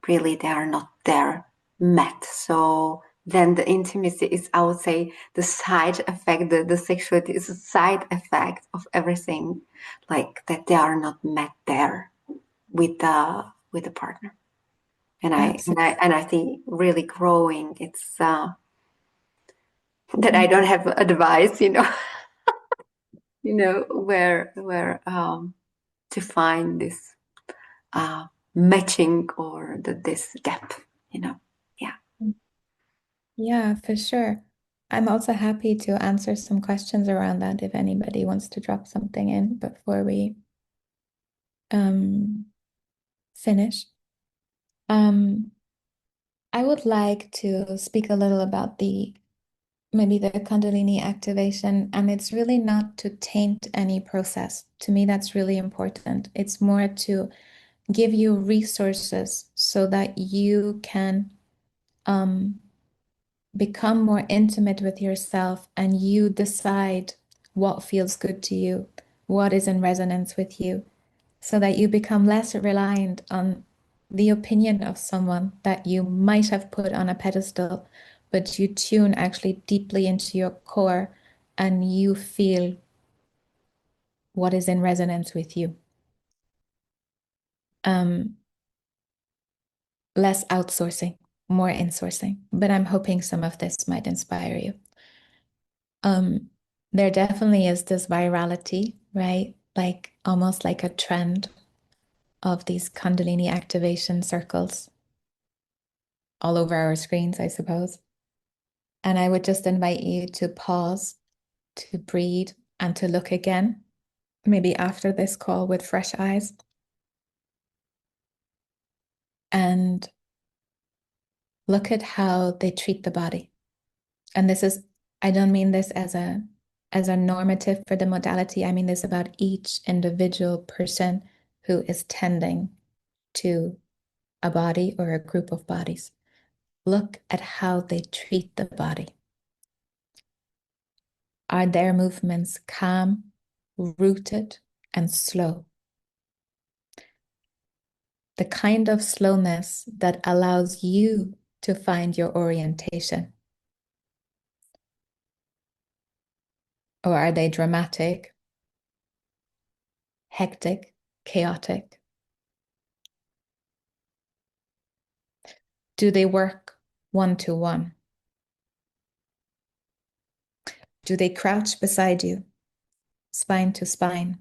really, they are not there met. So then the intimacy is, I would say, the side effect, the sexuality is a side effect of everything, like that they are not met there with the partner. And I think really growing, it's that I don't have advice, where to find this matching or this depth, yeah. Yeah, for sure. I'm also happy to answer some questions around that if anybody wants to drop something in before we finish. Um, I would like to speak a little about maybe the Kundalini activation, and it's really not to taint any process. To me, that's really important. It's more to give you resources so that you can become more intimate with yourself and you decide what feels good to you, what is in resonance with you, so that you become less reliant on the opinion of someone that you might have put on a pedestal, but you tune actually deeply into your core and you feel what is in resonance with you. Less outsourcing, more insourcing. But I'm hoping some of this might inspire you. There definitely is this virality, right? Like almost like a trend of these Kundalini activation circles all over our screens, I suppose. And I would just invite you to pause, to breathe, and to look again, maybe after this call with fresh eyes. And look at how they treat the body. And this is, I don't mean this as a normative for the modality. I mean this about each individual person who is tending to a body or a group of bodies. Look at how they treat the body. Are their movements calm, rooted, and slow? The kind of slowness that allows you to find your orientation. Or are they dramatic, hectic, chaotic? Do they work one-to-one? Do they crouch beside you, spine to spine,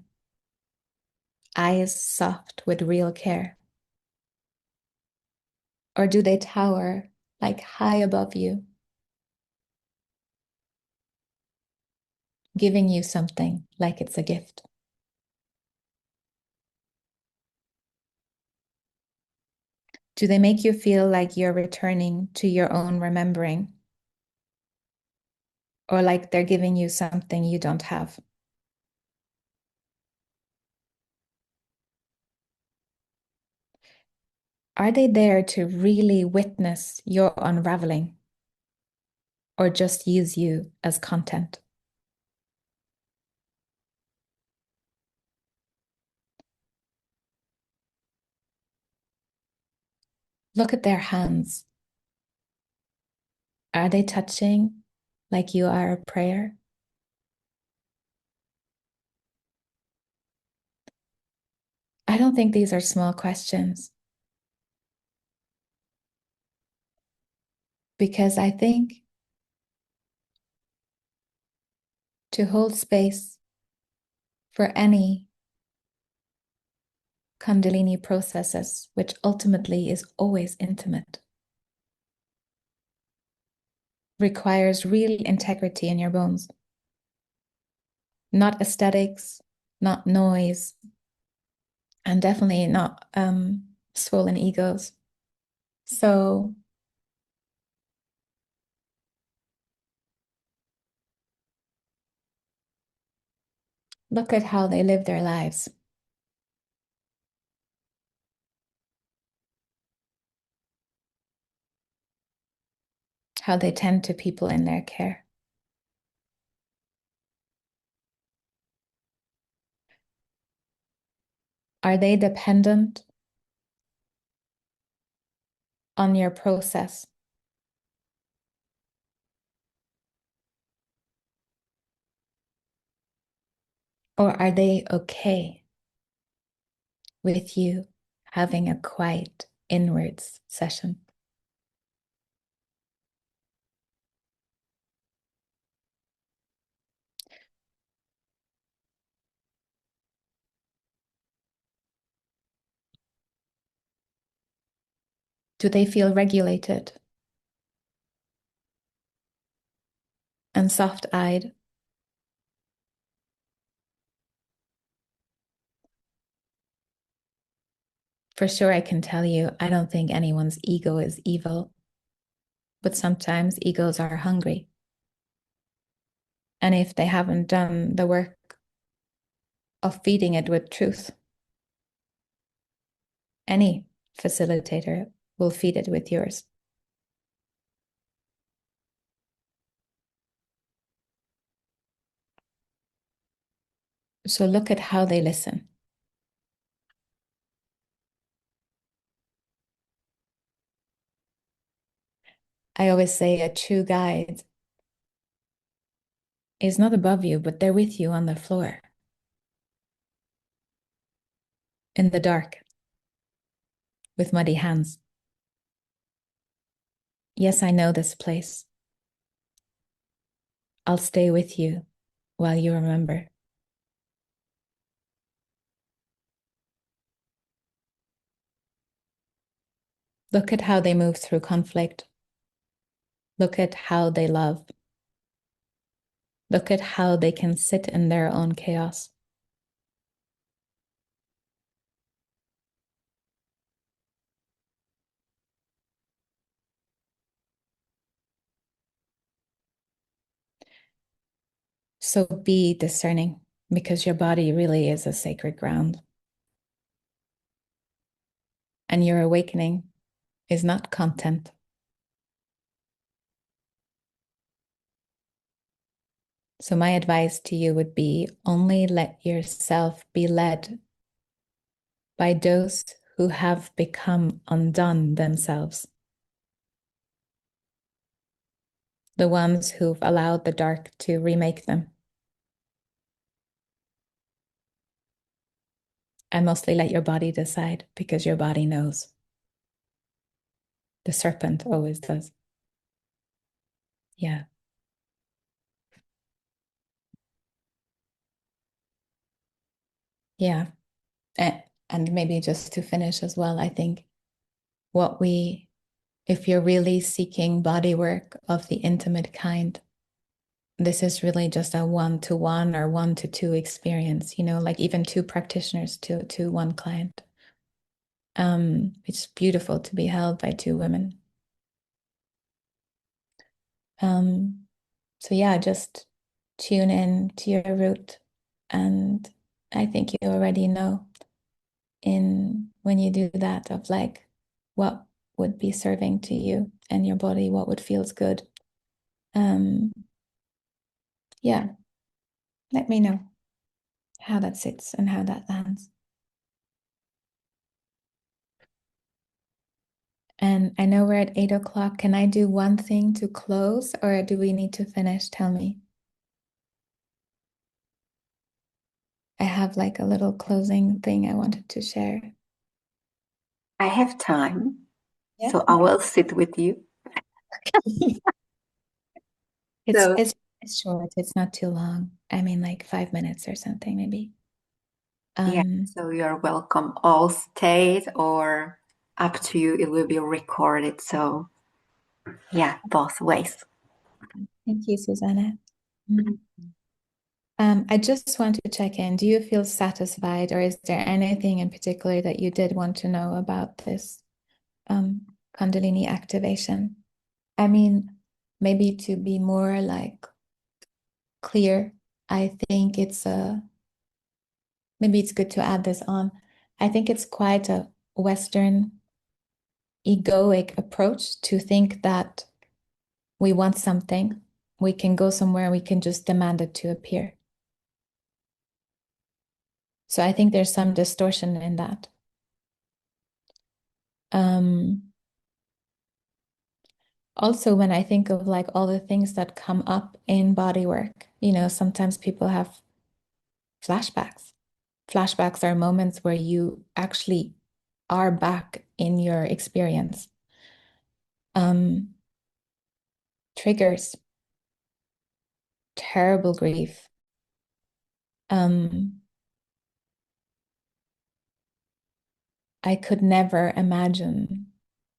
eyes soft with real care? Or do they tower like high above you, giving you something like it's a gift? Do they make you feel like you're returning to your own remembering? Or like they're giving you something you don't have? Are they there to really witness your unraveling? Or just use you as content? Look at their hands. Are they touching like you are a prayer? I don't think these are small questions, because I think to hold space for any kundalini processes, which ultimately is always intimate, requires real integrity in your bones. Not aesthetics, not noise, and definitely not swollen egos. So look at how they live their lives. How they tend to people in their care. Are they dependent on your process? Or are they okay with you having a quiet inwards session? Do they feel regulated and soft-eyed? For sure, I can tell you, I don't think anyone's ego is evil, but sometimes egos are hungry. And if they haven't done the work of feeding it with truth, any facilitator will feed it with yours. So look at how they listen. I always say a true guide is not above you, but they're with you on the floor, in the dark, with muddy hands. Yes, I know this place. I'll stay with you while you remember. Look at how they move through conflict. Look at how they love. Look at how they can sit in their own chaos. So be discerning, because your body really is a sacred ground. And your awakening is not content. So my advice to you would be, only let yourself be led by those who have become undone themselves. The ones who've allowed the dark to remake them. And mostly let your body decide, because your body knows. The serpent always does. Yeah. Yeah. And maybe just to finish as well, I think if you're really seeking body work of the intimate kind, this is really just a 1-to-1 or 1-to-2 experience, like even 2 practitioners to 1 client. It's beautiful to be held by 2 women. So yeah, just tune in to your root, and I think you already know when you do that, of like what would be serving to you and your body, what would feels good. Yeah, let me know how that sits and how that lands. And I know we're at 8 o'clock. Can I do one thing to close, or do we need to finish? Tell me. I have like a little closing thing I wanted to share. I have time, Yeah. so I will sit with you. It's So it's short. It's not too long. I mean, like 5 minutes or something, maybe. yeah, so you're welcome. All stayed or up to you. It will be recorded. So yeah, both ways. Thank you, Susanna. I just want to check in. Do you feel satisfied, or is there anything in particular that you did want to know about this Kundalini activation? I mean, maybe to be more like clear, I think maybe it's good to add this on. I think it's quite a Western egoic approach to think that we want something, we can go somewhere, we can just demand it to appear. So I think there's some distortion in that. Also, when I think of like all the things that come up in body work, sometimes people have flashbacks. Flashbacks are moments where you actually are back in your experience. Triggers, terrible grief. I could never imagine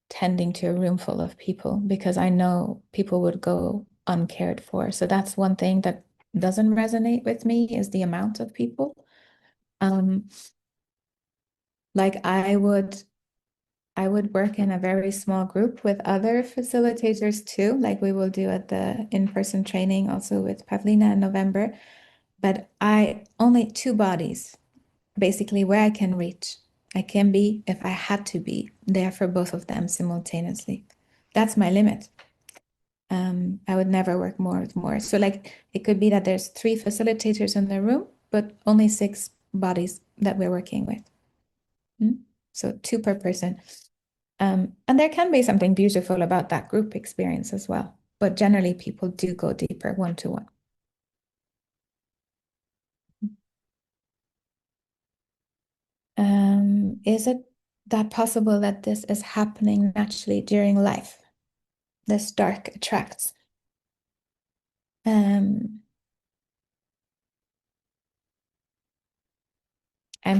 tending to a room full of people because I know people would go uncared for. So that's one thing that doesn't resonate with me is the amount of people. Like I would work in a very small group with other facilitators too, like we will do at the in-person training also with Pavlina in November. But I only two bodies, basically where I can reach. I can be, if I had to be, there for both of them simultaneously. That's my limit. I would never work more with more. So like it could be that there's 3 facilitators in the room, but only 6 bodies that we're working with. So 2 per person. And there can be something beautiful about that group experience as well. But generally, people do go deeper one-to-one. Is it that possible that this is happening naturally during life? This dark attracts. I'm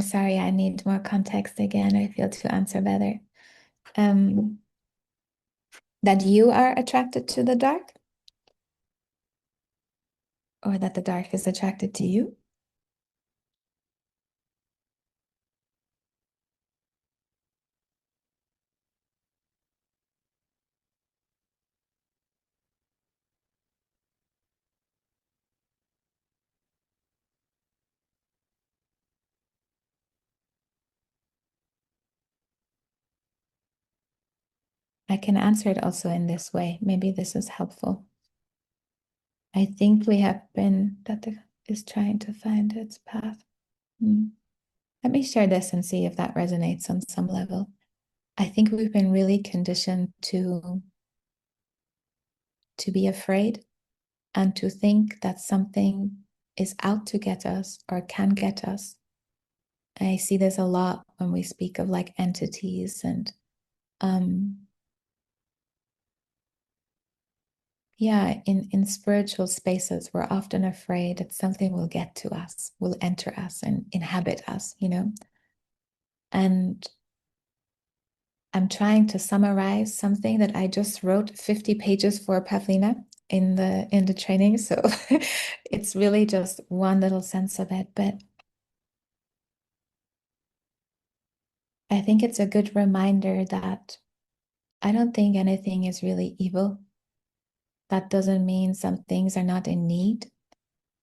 sorry, I need more context again. I feel to answer better. That you are attracted to the dark, or that the dark is attracted to you? I can answer it also in this way. Maybe this is helpful. I think we have been, that is trying to find its path. Let me share this and see if that resonates on some level. I think we've been really conditioned to be afraid and to think that something is out to get us or can get us. I see this a lot when we speak of like entities and yeah, in spiritual spaces, we're often afraid that something will get to us, will enter us and inhabit us, And I'm trying to summarize something that I just wrote 50 pages for Pavlina in the training. So it's really just one little sense of it. But I think it's a good reminder that I don't think anything is really evil. That doesn't mean some things are not in need,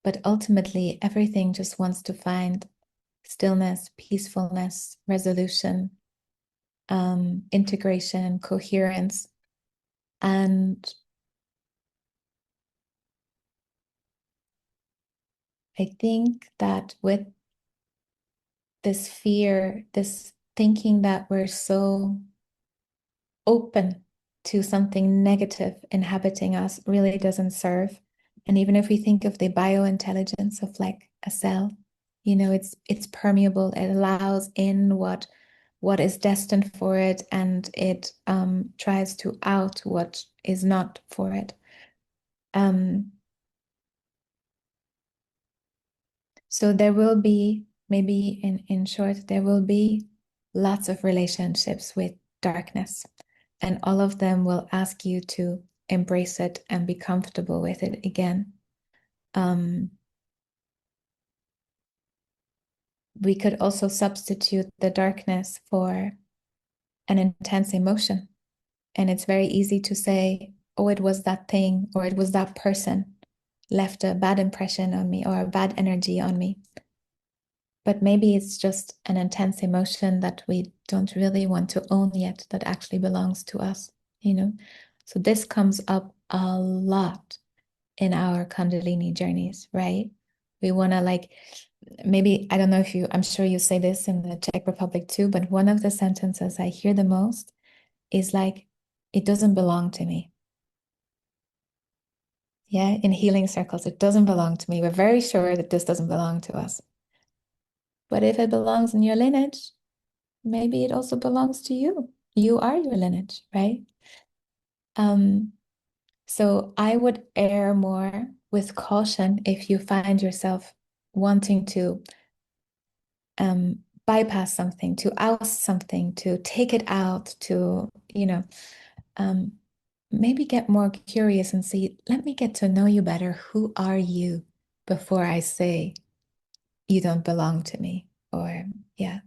but ultimately everything just wants to find stillness, peacefulness, resolution, integration, coherence. And I think that with this fear, this thinking that we're so open to something negative inhabiting us really doesn't serve. And even if we think of the biointelligence of like a cell, you know, it's permeable. It allows in what is destined for it, and it tries to out what is not for it. So there will be, maybe in short, there will be lots of relationships with darkness, and all of them will ask you to embrace it and be comfortable with it again. We could also substitute the darkness for an intense emotion. And it's very easy to say, oh, it was that thing, or it was that person left a bad impression on me or a bad energy on me. But maybe it's just an intense emotion that we don't really want to own yet, that actually belongs to us, you know? So this comes up a lot in our Kundalini journeys, right? We want to like, maybe, I don't know if you, I'm sure you say this in the Czech Republic too, but one of the sentences I hear the most is like, it doesn't belong to me. Yeah, in healing circles, it doesn't belong to me. We're very sure that this doesn't belong to us. But if it belongs in your lineage, maybe it also belongs to you. You are your lineage, right? So I would err more with caution if you find yourself wanting to bypass something, to oust something, to take it out, to, you know, maybe get more curious and see, let me get to know you better. Who are you before I say you don't belong to me? Or, yeah,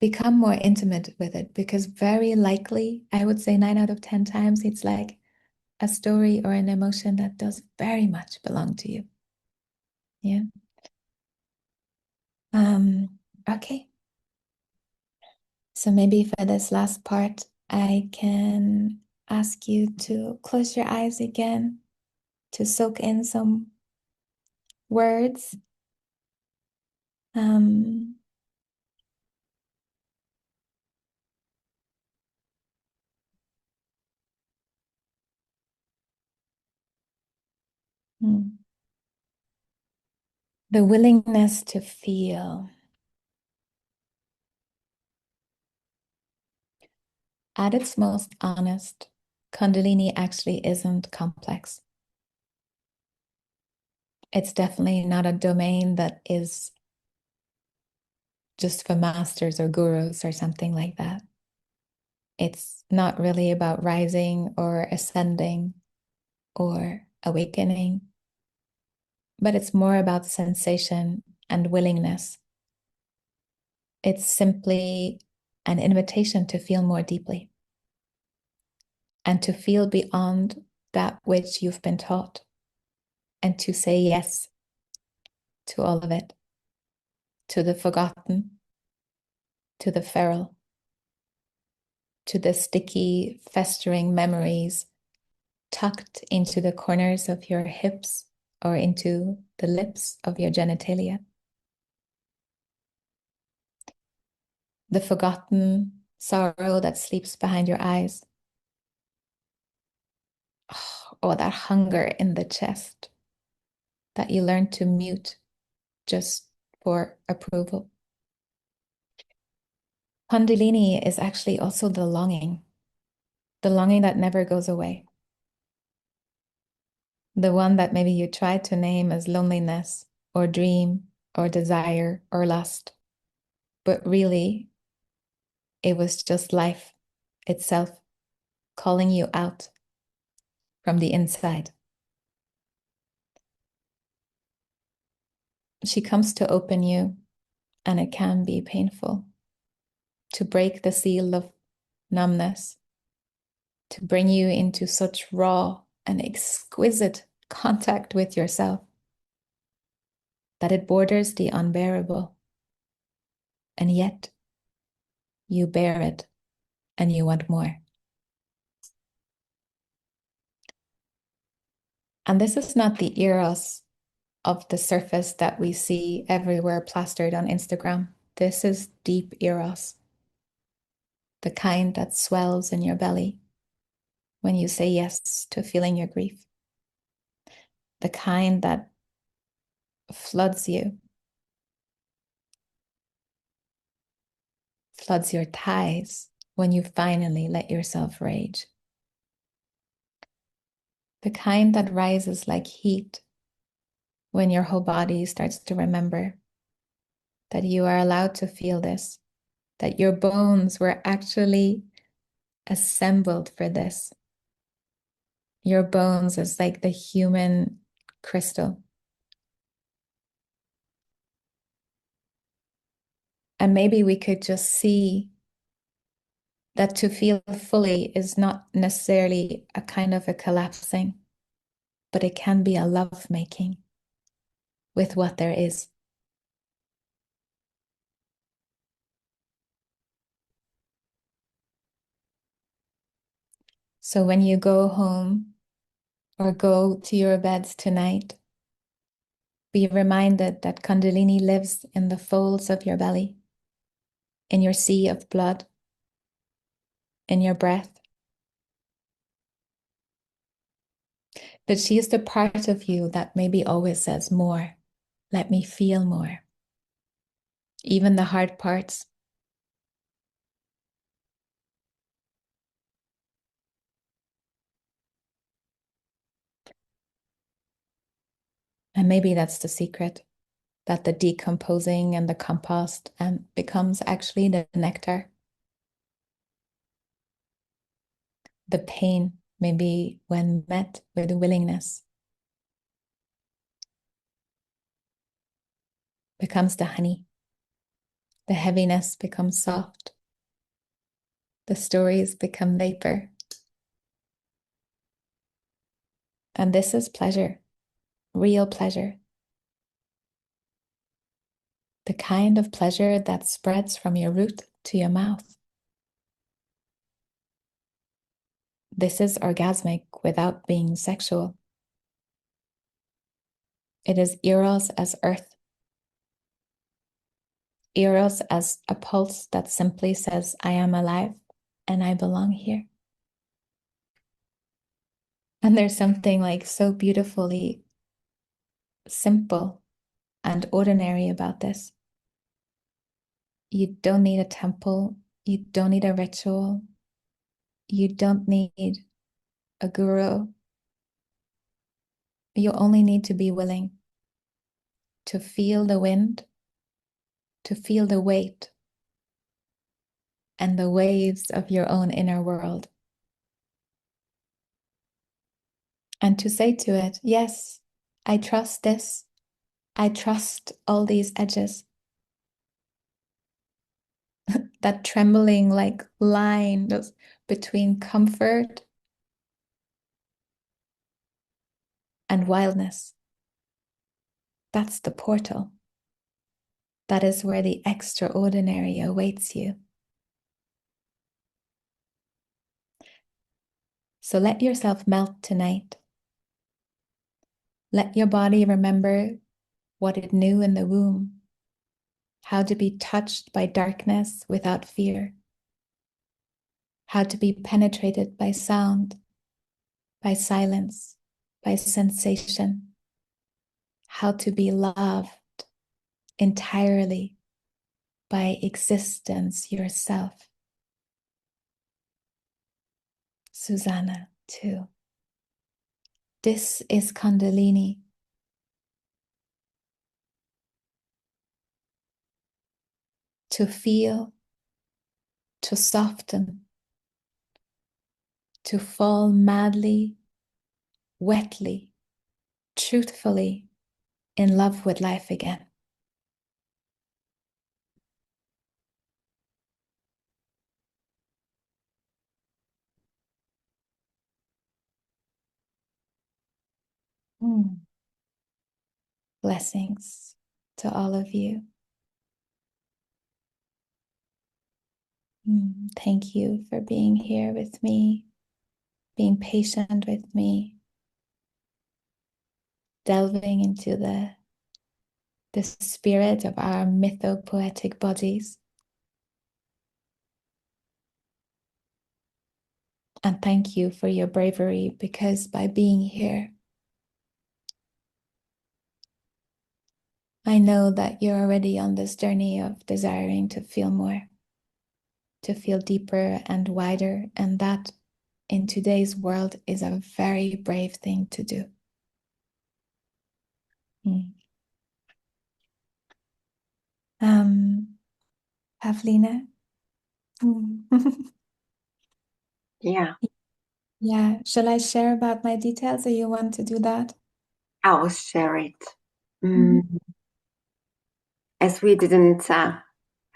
become more intimate with it, because very likely, I would say 9 out of 10 times, it's like a story or an emotion that does very much belong to you. Yeah. Okay. So maybe for this last part, I can ask you to close your eyes again to soak in some words. Um, hmm. The willingness to feel. At its most honest, Kundalini actually isn't complex. It's definitely not a domain that is just for masters or gurus or something like that. It's not really about rising or ascending or awakening, but it's more about sensation and willingness. It's simply an invitation to feel more deeply and to feel beyond that which you've been taught, and to say yes to all of it, to the forgotten, to the feral, to the sticky, festering memories tucked into the corners of your hips or into the lips of your genitalia. The forgotten sorrow that sleeps behind your eyes. Or that hunger in the chest that you learn to mute just for approval. Kundalini is actually also the longing that never goes away. The one that maybe you try to name as loneliness or dream or desire or lust, but really it was just life itself calling you out from the inside. She comes to open you, and it can be painful, to break the seal of numbness, to bring you into such raw and exquisite contact with yourself that it borders the unbearable. And yet you bear it and you want more. And this is not the eros of the surface that we see everywhere plastered on Instagram. This is deep eros. the kind that swells in your belly when you say yes to feeling your grief, the kind that floods you, floods your thighs when you finally let yourself rage, the kind that rises like heat when your whole body starts to remember that you are allowed to feel this, that your bones were actually assembled for this. Your bones is like the human crystal. And maybe we could just see that to feel fully is not necessarily a kind of a collapsing, but it can be a love making with what there is. So when you go home or go to your beds tonight, be reminded that Kundalini lives in the folds of your belly, in your sea of blood, in your breath. But she is the part of you that maybe always says more. Let me feel more. Even the hard parts. And maybe that's the secret, that the decomposing and the compost becomes actually the nectar. The pain, maybe when met with the willingness, becomes the honey. The heaviness becomes soft. The stories become vapor. And this is pleasure, real pleasure. The kind of pleasure that spreads from your root to your mouth. This is orgasmic without being sexual. It is Eros as earth. Eros as a pulse that simply says, I am alive and I belong here. And there's something like so beautifully simple and ordinary about this. You don't need a temple. You don't need a ritual. You don't need a guru. You only need to be willing to feel the wind, to feel the weight and the waves of your own inner world. And to say to it, yes, I trust this. I trust all these edges. That trembling like line between comfort and wildness. That's the portal. That is where the extraordinary awaits you. So let yourself melt tonight. Let your body remember what it knew in the womb, how to be touched by darkness without fear, how to be penetrated by sound, by silence, by sensation, how to be loved entirely by existence yourself. Susanna, too. This is Kundalini. To feel, to soften, to fall madly, wetly, truthfully in love with life again. Blessings to all of you. Thank you for being here with me, being patient with me, delving into the spirit of our mythopoetic bodies. And thank you for your bravery, because by being here, I know that you're already on this journey of desiring to feel more, to feel deeper and wider, and that in today's world is a very brave thing to do. Mm. Pavlina? Yeah, Yeah, shall I share about my details, or you want to do that? I will share it. Mhm. As we didn't have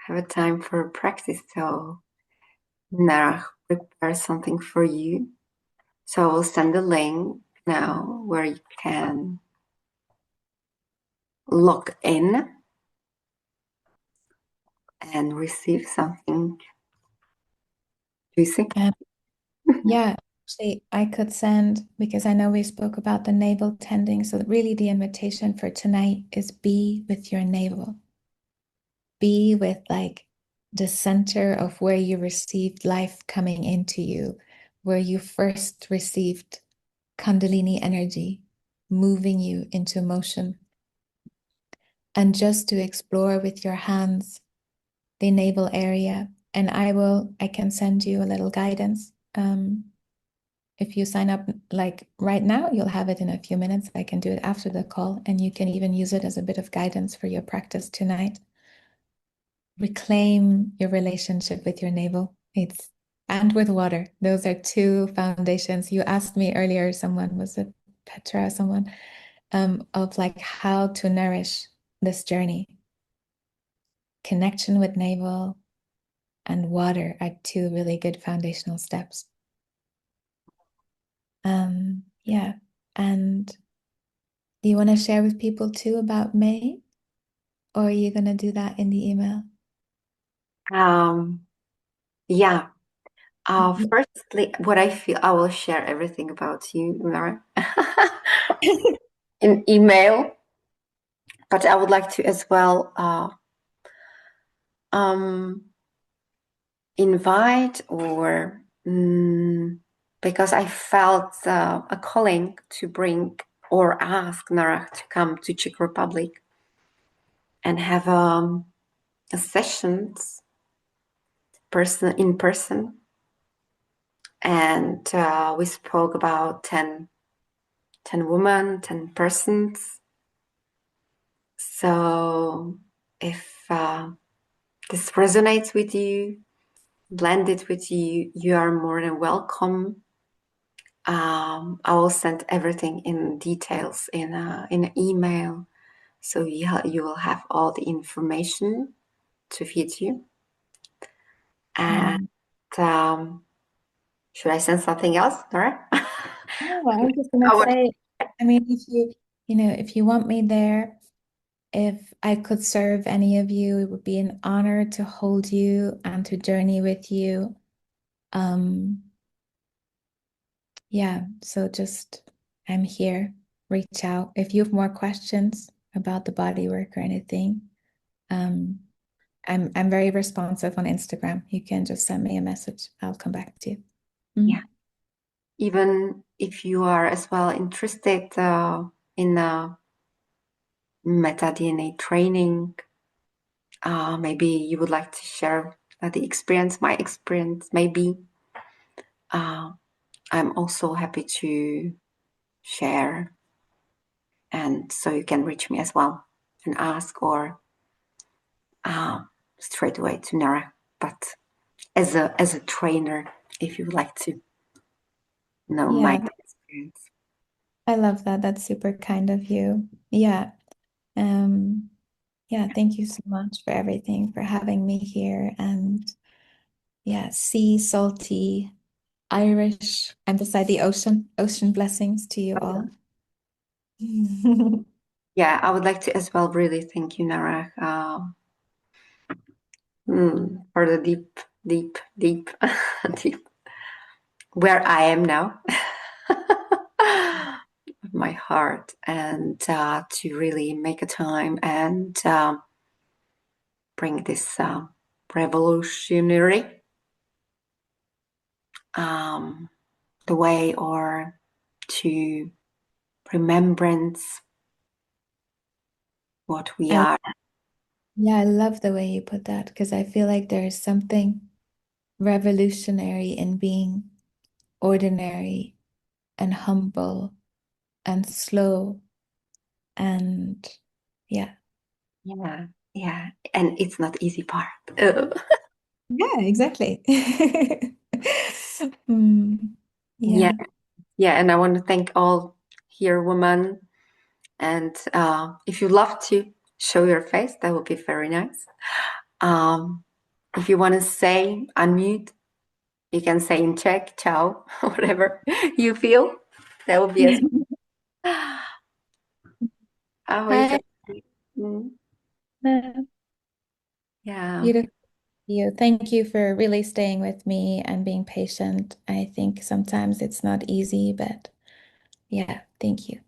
a time for practice, so Narah prepare something for you. So I will send a link now where you can log in and receive something juicy. Yeah, actually, I could send, because I know we spoke about the navel tending. So really the invitation for tonight is be with your navel. Be with like the center of where you received life coming into you, where you first received kundalini energy moving you into motion. And just to explore with your hands the navel area. And I can send you a little guidance. If you sign up like right now, you'll have it in a few minutes. I can do it after the call, and you can even use it as a bit of guidance for your practice tonight. Reclaim your relationship with your navel. And with water. Those are two foundations. You asked me earlier, someone, was it Petra, someone, of like how to nourish this journey. Connection with navel and water are two really good foundational steps. Yeah. And do you want to share with people too about May? Or are you going to do that in the email? Yeah. Firstly, what I feel, I will share everything about you, Mara, in email. But I would like to as well invite because I felt a calling to bring or ask Narah to come to Czech Republic and have a sessions in person. And we spoke about 10 women, 10 persons. So if this resonates with you, blended with you, you are more than welcome. I will send everything in details in an email, so you will have all the information to feed you. And should I send something else, Nora? No, I was just gonna say, I mean, if you want me there, if I could serve any of you, it would be an honor to hold you and to journey with you. Yeah, so just I'm here. Reach out if you have more questions about the body work or anything. Um, I'm very responsive on Instagram. You can just send me a message. I'll come back to you. Yeah. Even if you are as well interested in meta DNA training, maybe you would like to share the experience, my experience, maybe. I'm also happy to share, and so you can reach me as well and ask, or straight away to Narah. But as a trainer, if you would like to know my experience. I love that. That's super kind of you. Yeah. Yeah, thank you so much for everything, for having me here. And yeah, sea, salty, Irish, and beside the ocean. Ocean blessings to you all. Yeah, I would like to as well really thank you, Narah, for the deep, deep, deep, deep where I am now, my heart, and to really make a time and bring this revolutionary the way, or to remembrance what we are. Yeah, I love the way you put that, because I feel like there's something revolutionary in being ordinary and humble and slow, and yeah. Yeah, and it's not easy part. Ugh. Yeah, exactly. Mm, Yeah, yeah. yeah, and I want to thank all here women. And if you love to show your face, that would be very nice. If you want to say unmute, you can say in Czech, ciao, whatever you feel. That would be as Ahoj. Hi. Mm, yeah. Beautiful. You. Thank you for really staying with me and being patient. I think sometimes it's not easy, but yeah, thank you.